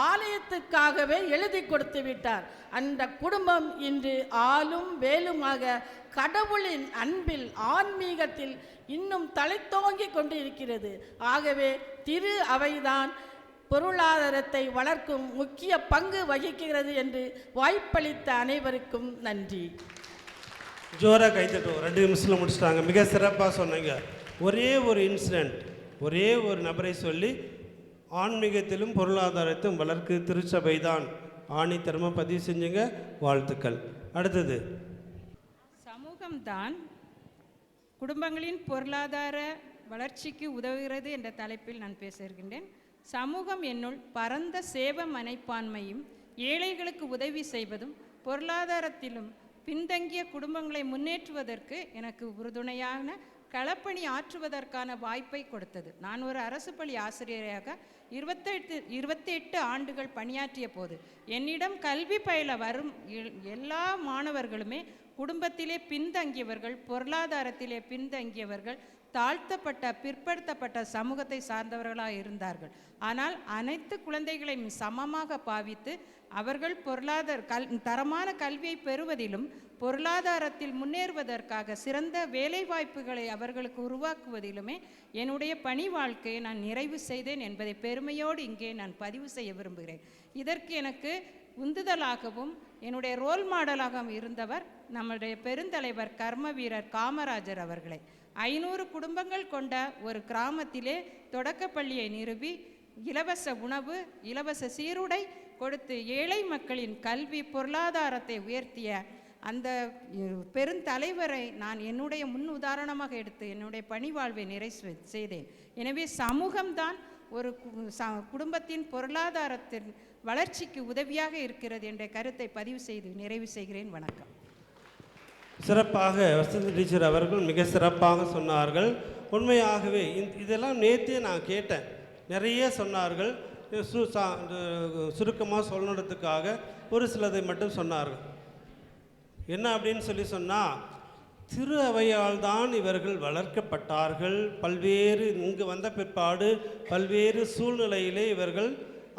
ஆலயத்துக்காகவே எழுதி கொடுத்து விட்டார். அந்த குடும்பம் இன்று ஆளும் வேலுமாக கடவுளின் அன்பில், ஆன்மீகத்தில் இன்னும் தலைத்தோங்கி கொண்டு இருக்கிறது. ஆகவே திரு அவைதான் பொருளாதாரத்தை வளர்க்கும் முக்கிய பங்கு வகிக்கிறது என்று வாய்ப்பளித்த அனைவருக்கும் நன்றி. ஜோரா கைத்தட்டும். 2 நிமிஷத்தில் முடிச்சிட்டாங்க. மிக சிறப்பாக சொன்னீங்க. ஒரே ஒரு இன்சிடெண்ட், ஒரே ஒரு நபரை சொல்லி ஆன்மீகத்திலும் பொருளாதாரத்தையும் வளர்க்கு திருச்சபை தான் ஆணித்தரமாக பதிவு செஞ்சுங்க. வாழ்த்துக்கள். அடுத்தது, சமூகம்தான் குடும்பங்களின் பொருளாதார வளர்ச்சிக்கு உதவுகிறது என்ற தலைப்பில் நான் பேச இருக்கின்றேன். சமூகம் என்னுள் பரந்த சேவ மனைப்பான்மையும், ஏழைகளுக்கு உதவி செய்வதும், பொருளாதாரத்திலும் பின்தங்கிய குடும்பங்களை முன்னேற்றுவதற்கு எனக்கு உறுதுணையான களப்பணி ஆற்றுவதற்கான வாய்ப்பை கொடுத்தது. நான் ஒரு அரசு பள்ளி ஆசிரியராக 28 ஆண்டுகள் பணியாற்றிய போது என்னிடம் கல்வி பயில வரும் எல்லா மாணவர்களுமே குடும்பத்திலே பின்தங்கியவர்கள், பொருளாதாரத்திலே பின்தங்கியவர்கள், தாழ்த்தப்பட்ட பிற்படுத்தப்பட்ட சமூகத்தை சார்ந்தவர்களாக இருந்தார்கள். ஆனால் அனைத்து குழந்தைகளையும் சமமாக பாவித்து அவர்கள் தரமான கல்வியை பெறுவதிலும், பொருளாதாரத்தில் முன்னேறுவதற்காக சிறந்த வேலைவாய்ப்புகளை அவர்களுக்கு உருவாக்குவதிலுமே என்னுடைய பணி வாழ்க்கையை நான் நிறைவு செய்தேன் என்பதை பெருமையோடு இங்கே நான் பதிவு செய்ய விரும்புகிறேன். இதற்கு எனக்கு உந்துதலாகவும் என்னுடைய ரோல் மாடலாகவும் இருந்தவர் நம்முடைய பெருந்தலைவர் கர்ம வீரர் காமராஜர் அவர்களே. 500 குடும்பங்கள் கொண்ட ஒரு கிராமத்திலே தொடக்கப்பள்ளியை நிறுவி இலவச உணவு, இலவச சீருடை கொடுத்து ஏழை மக்களின் கல்வி பொருளாதாரத்தை உயர்த்திய அந்த பெருந்தலைவரை நான் என்னுடைய முன் உதாரணமாக எடுத்து என்னுடைய பணி வாழ்வை நிறைவு செய்தேன். எனவே சமூகம்தான் ஒரு குடும்பத்தின் பொருளாதாரத்தின் வளர்ச்சிக்கு உதவியாக இருக்கிறது என்ற கருத்தை பதிவு செய்து நிறைவு செய்கிறேன். வணக்கம். சிறப்பாக வசந்தி டீச்சர் அவர்கள் மிக சிறப்பாக சொன்னார்கள். உண்மையாகவே இதெல்லாம் நேற்றே நான் கேட்டேன், நிறைய சொன்னார்கள். சுருக்கமாக சொல்லணுன்றதுக்காக ஒரு சிலதை மட்டும் சொன்னார்கள். என்ன அப்படின்னு சொன்னால், திரு அவையால் தான் இவர்கள் வளர்க்கப்பட்டார்கள். பல்வேறு இங்கு வந்த பிற்பாடு பல்வேறு சூழ்நிலையிலே இவர்கள்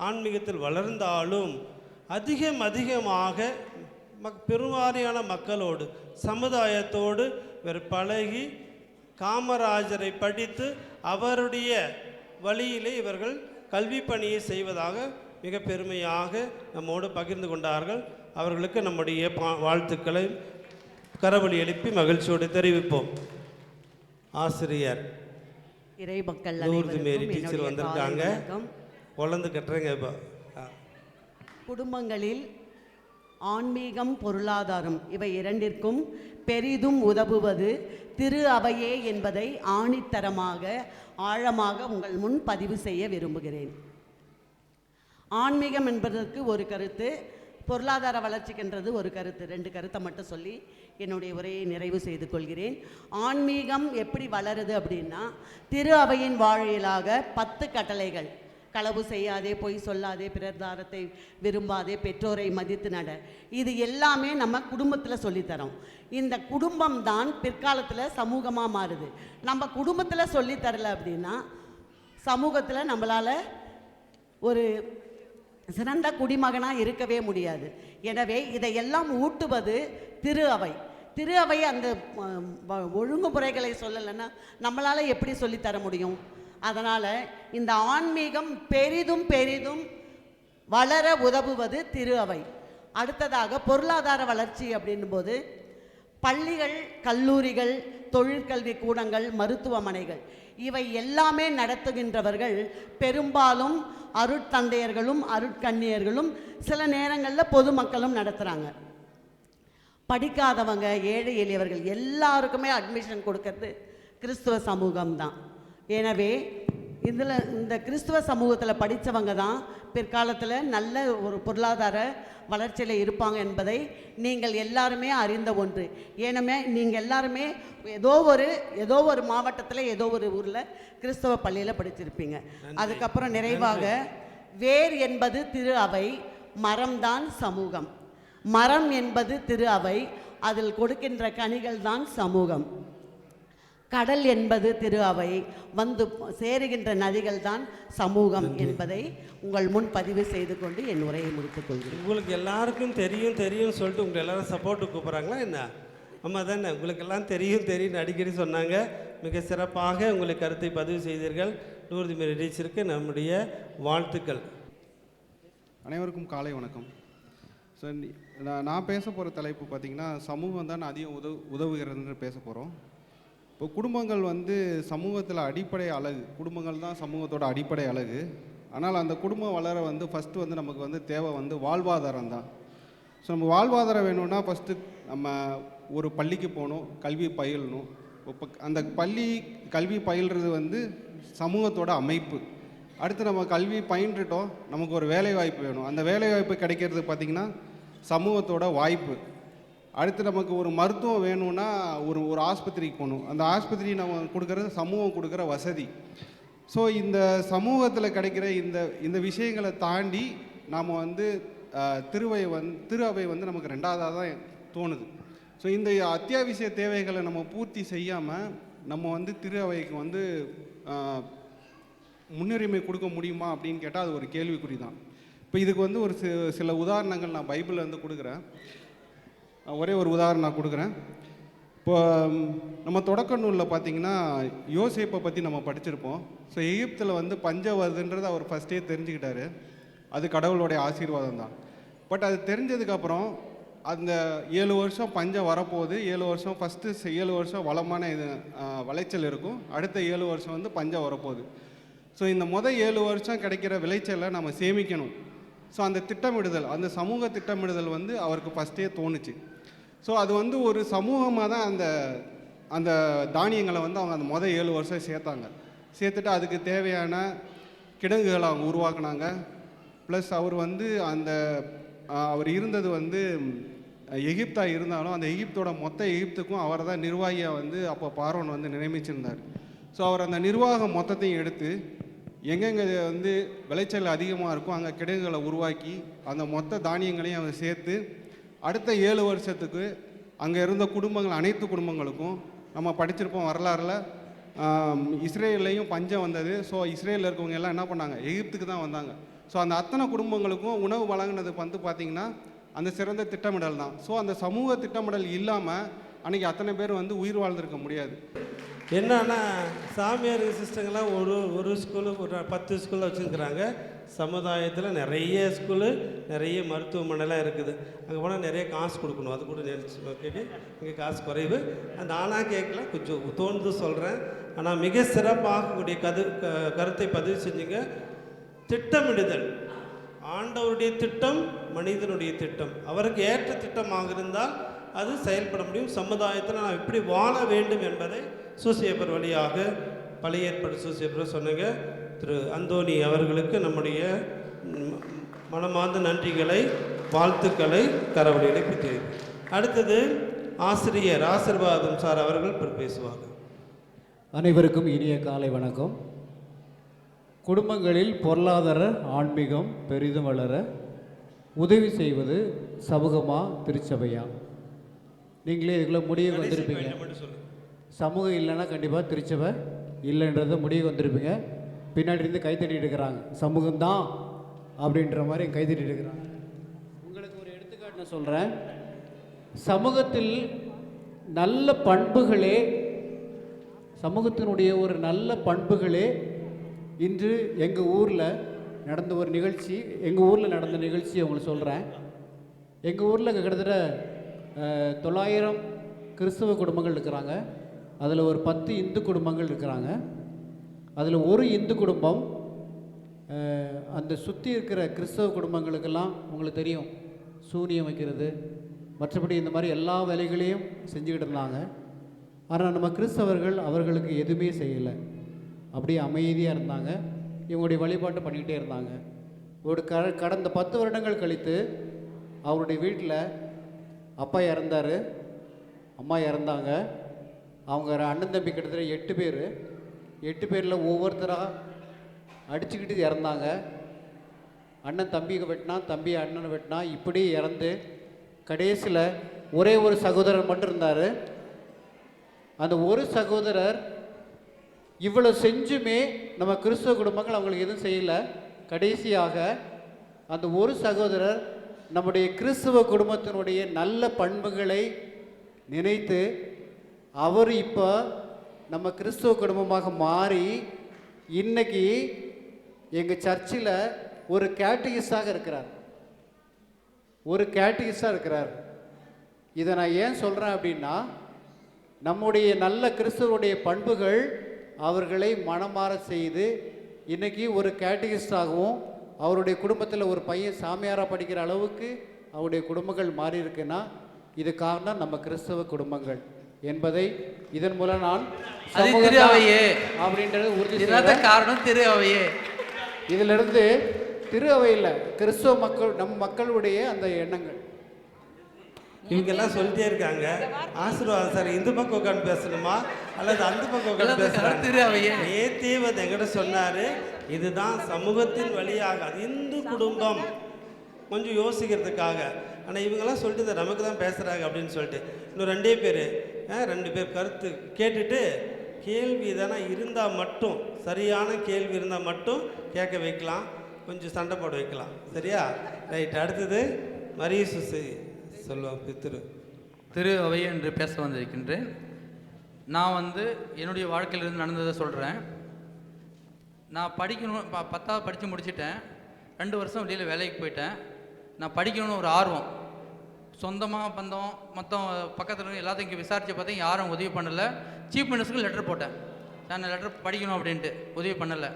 ஆன்மீகத்தில் வளர்ந்தாலும் அதிகமாக பெருவாரியான மக்களோடு, சமுதாயத்தோடு இவர் பழகி காமராஜரை படித்து அவருடைய வழியிலே இவர்கள் கல்வி பணியை செய்வதாக மிக பெருமையாக நம்மோடு பகிர்ந்து கொண்டார்கள். அவர்களுக்கு நம்முடைய வாழ்த்துக்களை கரவொலி எழுப்பி மகிழ்ச்சியோடு தெரிவிப்போம். ஆசிரியர் இறை மக்கள் லூர்து மேரி டீச்சர் வந்திருக்காங்க. பொழந்து கட்டுறேங்க இப்போ. குடும்பங்களில் ஆன்மீகம், பொருளாதாரம் இவை இரண்டிற்கும் பெரிதும் உதவுவது திரு அவையே என்பதை ஆணித்தரமாக ஆழமாக உங்கள் முன் பதிவு செய்ய விரும்புகிறேன். ஆன்மீகம் என்பதற்கு ஒரு கருத்து, பொருளாதார வளர்ச்சிக்கின்றது ஒரு கருத்து. 2 கருத்தை மட்டும் சொல்லி என்னுடைய உரையை நிறைவு செய்து கொள்கிறேன். ஆன்மீகம் எப்படி வளருது அப்படின்னா, திரு அவையின் வாழிலாக 10 கட்டளைகள்: களவு செய்யாதே, பொய் சொல்லாதே, பிறர் தாரத்தை விரும்பாதே, பெற்றோரை மதித்து நட, இது எல்லாமே நம்ம குடும்பத்தில் சொல்லித்தரோம். இந்த குடும்பம் தான் பிற்காலத்தில் சமூகமாக மாறுது. நம்ம குடும்பத்தில் சொல்லித்தரல அப்படின்னா சமூகத்தில் நம்மளால் ஒரு சிறந்த குடிமகனாக இருக்கவே முடியாது. எனவே இதையெல்லாம் ஊட்டுவது திரு அவை. திரு அவை அந்த ஒழுங்குமுறைகளை சொல்லலைன்னா நம்மளால் எப்படி சொல்லித்தர முடியும்? அதனால் இந்த ஆன்மீகம் பெரிதும் பெரிதும் வளர உதவுவது திரு அவை. அடுத்ததாக பொருளாதார வளர்ச்சி அப்படின்னும்போது பள்ளிகள், கல்லூரிகள், தொழிற்கல்வி கூடங்கள், மருத்துவமனைகள் இவை எல்லாமே நடத்துகின்றவர்கள் பெரும்பாலும் அருட்தந்தையர்களும் அருட்கன்னியர்களும், சில நேரங்களில் பொதுமக்களும் நடத்துகிறாங்க. படிக்காதவங்க, ஏழை எளியவர்கள் எல்லாருக்குமே அட்மிஷன் கொடுக்கறது கிறிஸ்துவ சமூகம்தான். எனவே இந்த கிறிஸ்துவ சமூகத்தில் படித்தவங்க தான் பிற்காலத்தில் நல்ல ஒரு பொருளாதார வளர்ச்சியில் இருப்பாங்க என்பதை நீங்கள் எல்லாருமே அறிந்த ஒன்று. ஏனமே நீங்கள் எல்லாருமே ஏதோ ஒரு மாவட்டத்தில் ஏதோ ஒரு ஊரில் கிறிஸ்தவ பள்ளியில் படிச்சிருப்பீங்க. அதுக்கப்புறம் நிறைவாக, வேர் என்பது திரு அவை, மரம்தான் சமூகம். மரம் என்பது திரு அவை, அதில் கொடுக்கின்ற கனிகள் தான் சமூகம். கடல் என்பது திரு அவை, வந்து சேருகின்ற நதிகள் தான் சமூகம் என்பதை உங்கள் முன் பதிவு செய்து கொண்டு என் உரையை முடித்துக் கொள்கிறேன். உங்களுக்கு எல்லாருக்கும் தெரியும் சொல்லிட்டு உங்களை எல்லாரும் சப்போர்ட்டு கூப்பிட்றாங்களா என்ன? ஆமாம் தானே, உங்களுக்கு எல்லாம் தெரியும் அடிக்கடி சொன்னாங்க. மிக சிறப்பாக உங்களை கருத்தை பதிவு செய்தீர்கள். லூர்து மேரி டீச்சருக்கு நம்முடைய வாழ்த்துக்கள். அனைவருக்கும் காலை வணக்கம். ஸோ நான் பேச போகிற தலைப்பு பார்த்திங்கன்னா, சமூகம் தான் அதிகம் உதவுகிறதுன்னு பேச போகிறோம். இப்போ குடும்பங்கள் வந்து சமூகத்தில் அடிப்படை அழகு. குடும்பங்கள் தான் சமூகத்தோட அடிப்படை அழகு. ஆனால் அந்த குடும்பம் வளர வந்து ஃபஸ்ட்டு வந்து நமக்கு வந்து தேவை வந்து வாழ்வாதாரம் தான். ஸோ நம்ம வாழ்வாதாரம் வேணும்னா ஃபஸ்ட்டு நம்ம ஒரு பள்ளிக்கு போகணும், கல்வி பயிலணும். இப்போ அந்த கல்வி பயில்றது வந்து சமூகத்தோட அமைப்பு. அடுத்து நம்ம கல்வி பயின்றுட்டோம், நமக்கு ஒரு வேலைவாய்ப்பு வேணும். அந்த வேலைவாய்ப்பு கிடைக்கிறது பார்த்திங்கன்னா சமூகத்தோட வாய்ப்பு. அடுத்து நமக்கு ஒரு மருத்துவம் வேணும்னா ஒரு ஆஸ்பத்திரிக்கு போகணும். அந்த ஆஸ்பத்திரி நம்ம கொடுக்குறது சமூகம் கொடுக்குற வசதி. ஸோ இந்த சமூகத்தில் கிடைக்கிற இந்த விஷயங்களை தாண்டி நாம் வந்து திரு அவை வந்து நமக்கு 2வதாக தான் தோணுது. ஸோ இந்த அத்தியாவசிய தேவைகளை நம்ம பூர்த்தி செய்யாமல் நம்ம வந்து திரு அவைக்கு வந்து முன்னுரிமை கொடுக்க முடியுமா அப்படின்னு கேட்டால் அது ஒரு கேள்விக்குறி தான். இப்போ இதுக்கு வந்து ஒரு சில உதாரணங்கள் நான் பைபிளில் வந்து கொடுக்குறேன். ஒரே ஒரு உதாரணம் நான் கொடுக்குறேன். இப்போ நம்ம தொடக்க நூலில் பார்த்திங்கன்னா யோசேப்பை பற்றி நம்ம படிச்சிருப்போம். ஸோ எகிப்தில் வந்து பஞ்சம் வருதுன்றது அவர் ஃபஸ்ட்டே தெரிஞ்சுக்கிட்டாரு. அது கடவுளுடைய ஆசீர்வாதம் தான். பட் அது தெரிஞ்சதுக்கப்புறம் அந்த 7 வருஷம் பஞ்சம் வரப்போகுது. 7 வருஷம் ஃபஸ்ட்டு 7 வருஷம் வளமான விளைச்சல் இருக்கும். அடுத்த 7 வருஷம் வந்து பஞ்சம் வரப்போகுது. ஸோ இந்த 7 வருஷம் கிடைக்கிற விளைச்சலை நம்ம சேமிக்கணும். ஸோ அந்த திட்டமிடுதல், அந்த சமூக திட்டமிடுதல் வந்து அவருக்கு ஃபஸ்ட்டே தோணுச்சு. ஸோ அது வந்து ஒரு சமூகமாக தான் அந்த தானியங்களை வந்து அவங்க அந்த 7 வருஷம் சேர்த்துட்டு அதுக்கு தேவையான கிடங்குகளை அவங்க உருவாக்குனாங்க. ப்ளஸ் அவர் வந்து அவர் இருந்தது வந்து எகிப்தாக இருந்தாலும் அந்த எகிப்தோட எகிப்துக்கும் அவரை தான் நிர்வாகியாக வந்து அப்போ பார்வோன் வந்து நியமிச்சிருந்தார். ஸோ அவர் அந்த நிர்வாகம் மொத்தத்தையும் எடுத்து எங்கெங்கே வந்து விளைச்சல் அதிகமாக இருக்கும் அங்கே கிடங்குகளை உருவாக்கி அந்த மொத்த தானியங்களையும் அவர் சேர்த்து அடுத்த 7 வருஷத்துக்கு அங்கே இருந்த குடும்பங்கள், அனைத்து குடும்பங்களுக்கும் நம்ம படிச்சிருப்போம் வரலாறுல, இஸ்ரேல்லையும் பஞ்சம் வந்தது. ஸோ இஸ்ரேலில் இருக்கவங்க எல்லாம் என்ன பண்ணாங்க, எகிப்துக்கு தான் வந்தாங்க. ஸோ அந்த அத்தனை குடும்பங்களுக்கும் உணவு வழங்கினது வந்து பார்த்திங்கன்னா அந்த சிறந்த திட்டமிடல் தான். ஸோ அந்த சமூக திட்டமிடல் இல்லாமல் அன்றைக்கி அத்தனை பேர் வந்து உயிர் வாழ்ந்திருக்க முடியாது. என்னன்னா சாமியார் சிஸ்டங்கள்லாம் ஒரு ஸ்கூலு ஒரு 10 ஸ்கூலில் வச்சுருக்குறாங்க. சமுதாயத்தில் நிறைய ஸ்கூலு, நிறைய மருத்துவமனைலாம் இருக்குது. அங்கே போனால் நிறைய காசு கொடுக்கணும். அது கூட கேட்டு இங்கே காசு குறைவு. நானாக கேட்கல, கொஞ்சம் தோணுது சொல்கிறேன். ஆனால் மிக சிறப்பாக கூடிய கருத்தை பதிவு செஞ்சுங்க. திட்டமிடுதல். ஆண்டவருடைய திட்டம், மனிதனுடைய திட்டம், அவருக்கு ஏற்ற திட்டமாக இருந்தால் அது செயல்பட முடியும். சமுதாயத்தில் நாம் எப்படி வாழ வேண்டும் என்பதை சூசையப்பர் வழியாக பழைய ஏற்பாடு சூசையப்பர் சொன்னங்க. திரு அந்தோனி அவர்களுக்கு நம்முடைய மனமார்ந்த நன்றிகளை, வாழ்த்துக்களை கரவழிகளை தெரிவிப்போம். அடுத்தது ஆசிரியர் ஆசீர்வாதம் சார் அவர்கள் பேசுவாங்க. அனைவருக்கும் இனிய காலை வணக்கம். குடும்பங்களில் பொருளாதார ஆன்மீகம் பெரிதும் வளர உதவி செய்வது சமூகமா திருச்சபையா? நீங்களே இதுக்குள்ள முடிவுக்கு வந்திருப்பீங்க. சமூகம் இல்லைன்னா கண்டிப்பாக திருச்சபை இல்லைன்றத முடிவுக்கு வந்திருப்பீங்க. பின்னாடி இருந்து கைத்தட்டிட்டு இருக்கிறாங்க, சமூகம்தான் அப்படின்ற மாதிரி கைத்தட்டிட்டு இருக்கிறாங்க. உங்களுக்கு ஒரு எடுத்துக்காட்டு நான் சொல்கிறேன். சமூகத்தில் நல்ல பண்புகளே, சமூகத்தினுடைய ஒரு நல்ல பண்புகளே இன்று எங்கள் ஊரில் நடந்த ஒரு நிகழ்ச்சி, எங்கள் ஊரில் நடந்த நிகழ்ச்சி உங்களுக்கு சொல்கிறேன். எங்கள் ஊரில் கிட்டத்தட்ட 900 கிறிஸ்தவ குடும்பங்கள் இருக்கிறாங்க. அதில் ஒரு 10 இந்து குடும்பங்கள் இருக்கிறாங்க. அதில் ஒரு இந்து குடும்பம் அந்த சுற்றி இருக்கிற கிறிஸ்தவ குடும்பங்களுக்கெல்லாம் உங்களுக்கு தெரியும், சூனியம் வைக்கிறது, மற்றபடி இந்த மாதிரி எல்லா வேலைகளையும் செஞ்சுக்கிட்டு இருந்தாங்க. ஆனால் நம்ம கிறிஸ்தவர்கள் அவர்களுக்கு எதுவுமே செய்யலை, அப்படியே அமைதியாக இருந்தாங்க. இவங்களுடைய வழிபாட்டை பண்ணிக்கிட்டே இருந்தாங்க. ஒரு கடந்த 10 வருடங்கள் கழித்து அவருடைய வீட்டில் அப்பா இறந்தார், அம்மா இறந்தாங்க. அவங்க அண்ணன் தம்பி கிட்டத்தட்ட 8 பேர். 8 பேரில் ஒவ்வொருத்தராக அடிச்சுக்கிட்டு இறந்தாங்க. அண்ணன் தம்பியை வெட்டினா, தம்பி அண்ணனை வெட்டினா, இப்படி இறந்து கடைசியில் ஒரே ஒரு சகோதரர் மட்டும் இருந்தார். அந்த ஒரு சகோதரர் இவ்வளோ செஞ்சுமே நம்ம கிறிஸ்தவ குடும்பங்கள் அவங்களுக்கு எதுவும் செய்யலை. கடைசியாக அந்த ஒரு சகோதரர் நம்முடைய கிறிஸ்தவ குடும்பத்தினுடைய நல்ல பண்புகளை நினைத்து அவர் இப்போ நம்ம கிறிஸ்தவ குடும்பமாக மாறி இன்னைக்கு எங்கள் சர்ச்சில் ஒரு கேட்டகிஸ்டாக இருக்கிறார். ஒரு கேட்டகிஸ்டாக இருக்கிறார். இதை நான் ஏன் சொல்கிறேன் அப்படின்னா, நம்முடைய நல்ல கிறிஸ்தவருடைய பண்புகள் அவர்களை மனமாற செய்து இன்றைக்கி ஒரு கேட்டகிஸ்டாகவும் அவருடைய குடும்பத்தில் ஒரு பையன் சாமியாராக படிக்கிற அளவுக்கு அவருடைய குடும்பங்கள் மாறி இருக்குன்னா இது காரணம் நம்ம கிறிஸ்தவ குடும்பங்கள் என்பதை இதன் மூலம் நான் அப்படின்றது உறுதி காரணம் திரு அவையே. இதிலிருந்து திரு அவையில் கிறிஸ்தவ மக்கள் நம் மக்களுடைய அந்த எண்ணங்கள் இவங்கெல்லாம் சொல்லிட்டே இருக்காங்க. ஆசீர்வாதம் சார் இந்த பக்கம் உட்காந்து பேசணுமா அல்லது அந்த பக்கம் உட்காந்து பேசணும்? நேத்தே வந்து என்கிட்ட சொன்னார், இதுதான் சமூகத்தின் வழியாக, அது இந்து குடும்பம், கொஞ்சம் யோசிக்கிறதுக்காக. ஆனால் இவங்கெல்லாம் சொல்லிட்டு நமக்கு தான் பேசுகிறாங்க அப்படின்னு சொல்லிட்டு இன்னும் 2 பேர் கருத்து கேட்டுட்டு கேள்வி தானே இருந்தால் மட்டும், சரியான கேள்வி இருந்தால் மட்டும் கேட்க வைக்கலாம், கொஞ்சம் சண்டை போட வைக்கலாம். சரியா? ரைட். அடுத்தது மரியசு சொல்லுவோம். திரு அவை என்று பேச வந்திருக்கின்றேன். நான் என்னுடைய வாழ்க்கையிலிருந்து நடந்ததை சொல்கிறேன். நான் படிக்கணும், 10வது படித்து முடிச்சிட்டேன். 2 வருஷம் வெளியில் வேலைக்கு போயிட்டேன். நான் படிக்கணும்னு ஒரு ஆர்வம், சொந்தமாக பந்தம் மொத்தம் பக்கத்தில் எல்லாத்தையும் இங்கே விசாரித்து பார்த்தேன், யாரும் உதவி பண்ணலை. சீஃப் மினிஸ்டருக்கு லெட்டர் போட்டேன், நான் லெட்டர் படிக்கணும் அப்படின்ட்டு. உதவி பண்ணலை.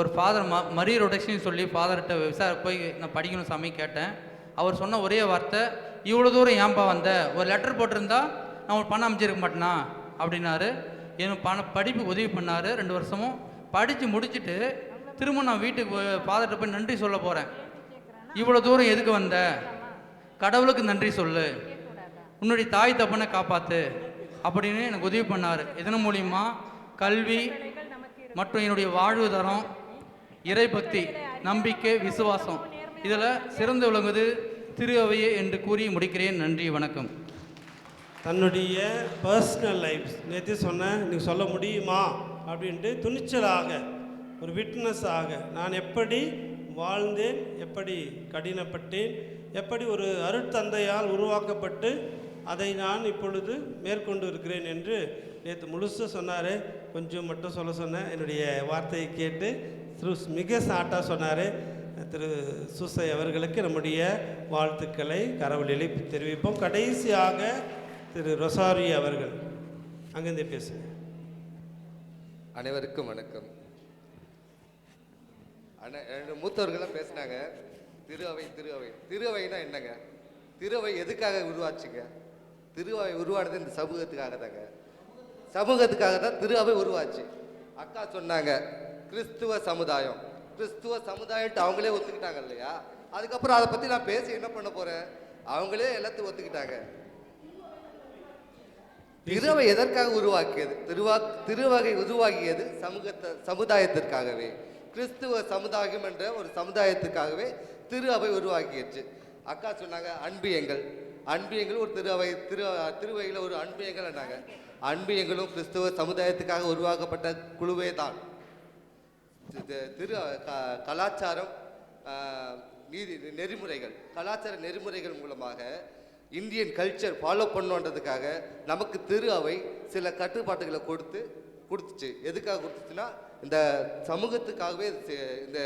ஒரு ஃபாதர் மரி ரொடக்ஷன் சொல்லி ஃபாதர்கிட்ட போய் நான் படிக்கணும் சாமி கேட்டேன். அவர் சொன்ன ஒரே வார்த்தை, இவ்வளோ தூரம் ஏன்பா வந்த, ஒரு லெட்டர் போட்டிருந்தா நான் ஒரு பணம் அமைச்சிருக்க மாட்டேனா அப்படின்னாரு. எனக்கு படிப்பு உதவி பண்ணார். 2 வருஷமும் படித்து முடிச்சுட்டு திரும்ப நான் வீட்டுக்கு ஃபாதர்கிட்ட போய் நன்றி சொல்ல போகிறேன். இவ்வளோ தூரம் எதுக்கு வந்த, கடவுளுக்கு நன்றி சொல்லு, உன்னுடைய தாய் தப்பனை காப்பாற்று அப்படின்னு எனக்கு உதவி பண்ணார். இதன் மூலிமா கல்வி மற்றும் என்னுடைய வாழ்வுதரம், இறைபக்தி, நம்பிக்கை, விசுவாசம் இதில் சிறந்து விளங்குவது திரு அவையே என்று கூறி முடிக்கிறேன். நன்றி, வணக்கம். தன்னுடைய பர்சனல் லைஃப் நேற்று சொன்னேன், நீங்கள் சொல்ல முடியுமா அப்படின்ட்டு துணிச்சலாக ஒரு விட்னஸாக நான் எப்படி வாழ்ந்தேன், எப்படி கடினப்பட்டேன், எப்படி ஒரு அருட்தந்தையால் உருவாக்கப்பட்டு அதை நான் இப்பொழுது மேற்கொண்டு இருக்கிறேன் என்று நேற்று முழுசாக சொன்னார். கொஞ்சம் மட்டும் சொல்ல சொன்னேன். என்னுடைய வார்த்தையை கேட்டு மிக ஷார்ட்டாக சொன்னார். திரு சூசை அவர்களுக்கு நம்முடைய வாழ்த்துக்களை கரவொலியிலே தெரிவிப்போம். கடைசியாக திரு ரொசாரி அவர்கள் அங்கிருந்து பேசுங்க. அனைவருக்கும் வணக்கம். அண்ணன் ரெண்டு மூத்தவர்கள்லாம் பேசினாங்க. திரு அவை திரு அவை திரு அவைனா என்னங்க? திரு அவை எதுக்காக உருவாச்சுங்க? திரு அவை உருவானது இந்த சமூகத்துக்காக தாங்க. சமூகத்துக்காக தான் திரு அவை உருவாச்சு. அக்கா சொன்னாங்க கிறிஸ்துவ சமுதாயம். கிறிஸ்துவ சமுதாயம்ட்டு அவங்களே ஒத்துக்கிட்டாங்க இல்லையா? அதுக்கப்புறம் அதை பற்றி நான் பேசி என்ன பண்ண போகிறேன்? அவங்களே எல்லாத்தையும் ஒத்துக்கிட்டாங்க. திருவை எதற்காக உருவாக்கியது? திருவகை உருவாகியது சமுதாயத்திற்காகவே. கிறிஸ்துவ சமுதாயம் என்ற ஒரு சமுதாயத்துக்காகவே திரு அவை உருவாக்கிடுச்சு. அக்கா சொன்னாங்க அன்பியங்கள். அன்பியங்கள் ஒரு திருவையில் ஒரு அன்பியங்கள் என்னாங்க. அன்பியங்களும் கிறிஸ்துவ சமுதாயத்துக்காக உருவாக்கப்பட்ட குழுவே தான். கலாச்சாரம் நீதி நெறிமுறைகள், கலாச்சார நெறிமுறைகள் மூலமாக இந்தியன் கல்ச்சர் ஃபாலோ பண்ணுன்றதுக்காக நமக்கு திரு அவை சில கட்டுப்பாட்டுகளை கொடுத்துச்சு. எதுக்காக கொடுத்துச்சுன்னா இந்த சமூகத்துக்காகவே இந்த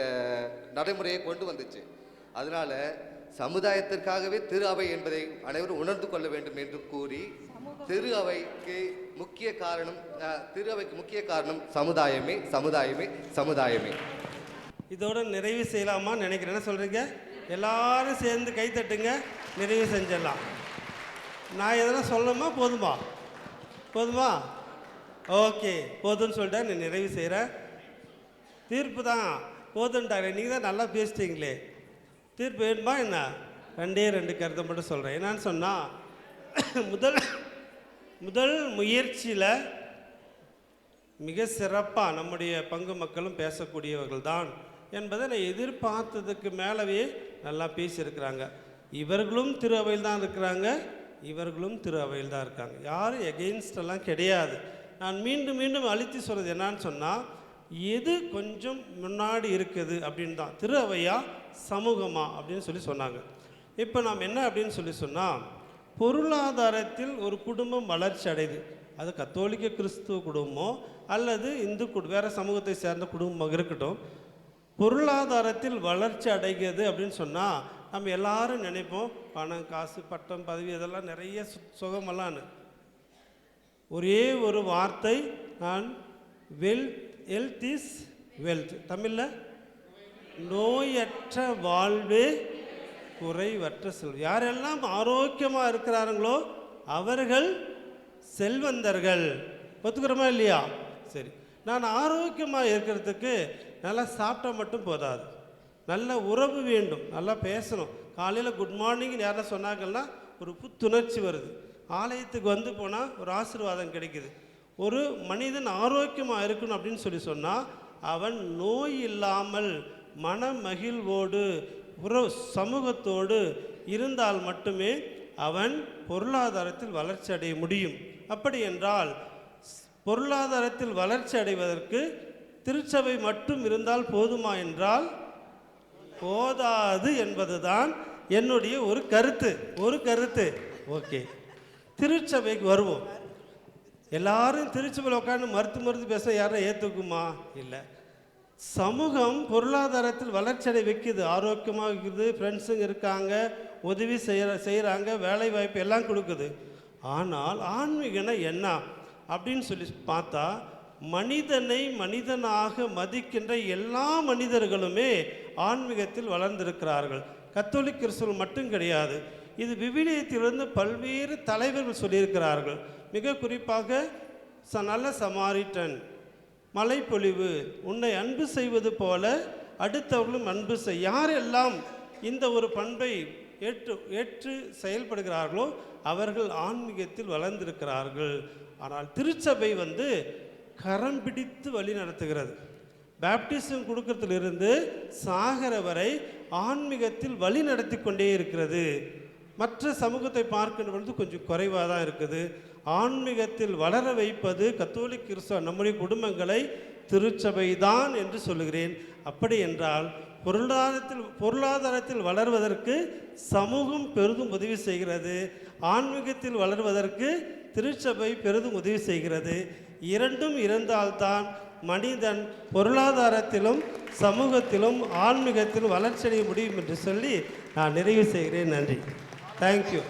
நடைமுறையை கொண்டு வந்துச்சு. அதனால சமுதாயத்திற்காகவே திரு அவை என்பதை அனைவரும் உணர்ந்து கொள்ள வேண்டும் என்று கூறி திரு அவைக்கு முக்கிய காரணம் சமுதாயமே சமுதாயமே சமுதாயமே. இதோட நிறைவு செய்யலாமா நினைக்கிறேன். என்ன சொல்கிறீங்க? எல்லாரும் சேர்ந்து கை தட்டுங்க, நிறைவு செஞ்சிடலாம். நான் எதனா சொல்லணுமா? போதுமா? ஓகே, போதும்னு சொல்லிட்டேன். நான் நிறைவு செய்கிறேன். தீர்ப்பு தான் போதுன்ட்டாரு. நீங்கள் தான் நல்லா பேசிட்டீங்களே. தீர்ப்பு வேணுமா என்ன? ரெண்டு கருத்தை மட்டும் சொல்கிறேன். என்னன்னு சொன்னால், முதல் முயற்சியில் மிக சிறப்பாக நம்முடைய பங்கு மக்களும் பேசக்கூடியவர்கள் தான் என்பதை நான் எதிர்பார்த்ததுக்கு மேலவே நல்லா பேசியிருக்கிறாங்க. இவர்களும் திரு அவையில் தான் இருக்கிறாங்க, இவர்களும் திரு அவையில் தான் இருக்காங்க. யாரும் எகெயின்ஸ்டெல்லாம் கிடையாது. நான் மீண்டும் மீண்டும் அழுத்தி சொல்கிறது என்னான்னு சொன்னால், எது கொஞ்சம் முன்னாடி இருக்குது அப்படின்னு தான். திரு அவையா சமூகமா அப்படின்னு சொன்னாங்க. இப்போ நாம் என்ன அப்படின்னு சொன்னால், பொருளாதாரத்தில் ஒரு குடும்பம் வளர்ச்சி அடையுது. அது கத்தோலிக்க கிறிஸ்துவ குடும்பமோ அல்லது இந்து வேறு சமூகத்தை சேர்ந்த குடும்பமாக இருக்கட்டும், பொருளாதாரத்தில் வளர்ச்சி அடைகிறது அப்படின்னு சொன்னால் நம்ம எல்லாரும் நினைப்போம் பணம், காசு, பட்டம், பதவி இதெல்லாம் நிறைய சுகமெல்லான்னு. ஒரே ஒரு வார்த்தை நான் ஹெல்த் இஸ் வெல்த். தமிழில் நோயற்ற வாழ்வே குறைவற்ற செல்வம். யாரெல்லாம் ஆரோக்கியமாக இருக்கிறார்களோ அவர்கள் செல்வந்தர்கள். ஒத்துக்கிறோமா இல்லையா? சரி, நான் ஆரோக்கியமாக இருக்கிறதுக்கு நல்லா சாப்பிட்டா மட்டும் போதாது, நல்ல உறவு வேண்டும், நல்லா பேசணும். காலையில் குட் மார்னிங் யாரெல்லாம் சொன்னாங்கன்னா ஒரு புத்துணர்ச்சி வருது. ஆலயத்துக்கு வந்து போனால் ஒரு ஆசீர்வாதம் கிடைக்குது. ஒரு மனிதன் ஆரோக்கியமாக இருக்கணும் அப்படின்னு சொன்னால் அவன் நோய் இல்லாமல் மன மகிழ்வோடு சமூகத்தோடு இருந்தால் மட்டுமே அவன் பொருளாதாரத்தில் வளர்ச்சி அடைய முடியும். அப்படி என்றால் பொருளாதாரத்தில் வளர்ச்சி அடைவதற்கு திருச்சபை மட்டும் இருந்தால் போதுமா என்றால் போதாது என்பதுதான் என்னுடைய ஒரு கருத்து. ஓகே, திருச்சபைக்கு வருவோம். எல்லாரும் திருச்சபையில் உட்காந்து மறுத்து பேச யாரும் ஏற்றுக்குமா? இல்லை. சமூகம் பொருளாதாரத்தில் வளர்ச்சி அடை வைக்குது, ஆரோக்கியமாக இருக்குது, ஃப்ரெண்ட்ஸுங்க இருக்காங்க, உதவி செய்கிறாங்க, வேலை வாய்ப்பு எல்லாம் கொடுக்குது. ஆனால் ஆன்மீகனா என்ன அப்படின்னு பார்த்தா, மனிதனை மனிதனாக மதிக்கின்ற எல்லா மனிதர்களுமே ஆன்மீகத்தில் வளர்ந்திருக்கிறார்கள். கத்தோலிக்க கிறிஸ்தவர்கள் மட்டும் கிடையாது. இது விவிலியத்திலிருந்து பல்வேறு தலைவர்கள் சொல்லியிருக்கிறார்கள். மிக குறிப்பாக நல்ல சமாரிட்டன், மலைப்பொழிவு, உன்னை அன்பு செய்வது போல அடுத்தவர்களும் அன்பு செய். யாரெல்லாம் இந்த ஒரு பண்பை ஏற்று செயல்படுகிறார்களோ அவர்கள் ஆன்மீகத்தில் வளர்ந்திருக்கிறார்கள். ஆனால் திருச்சபை கரம் பிடித்து வழி நடத்துகிறது. பேப்டிசம் கொடுக்கறதிலிருந்து சாகர வரை ஆன்மீகத்தில் வழி நடத்தி கொண்டே இருக்கிறது. மற்ற சமூகத்தை பார்க்கின்ற பொழுது கொஞ்சம் குறைவாக தான் இருக்குது. ஆன்மீகத்தில் வளர வைப்பது கத்தோலிக்க கிறிஸ்தவ நம்முடைய குடும்பங்களை திருச்சபை தான் என்று சொல்லுகிறேன். அப்படி என்றால் பொருளாதாரத்தில் வளர்வதற்கு சமூகம் பெரிதும் உதவி செய்கிறது, ஆன்மீகத்தில் வளர்வதற்கு திருச்சபை பெரிதும் உதவி செய்கிறது. இரண்டும் இருந்தால்தான் மனிதன் பொருளாதாரத்திலும் சமூகத்திலும் ஆன்மீகத்திலும் வளர்ச்சியடைய முடியும் என்று சொல்லி நான் நிறைவு செய்கிறேன். நன்றி. தேங்க்யூ.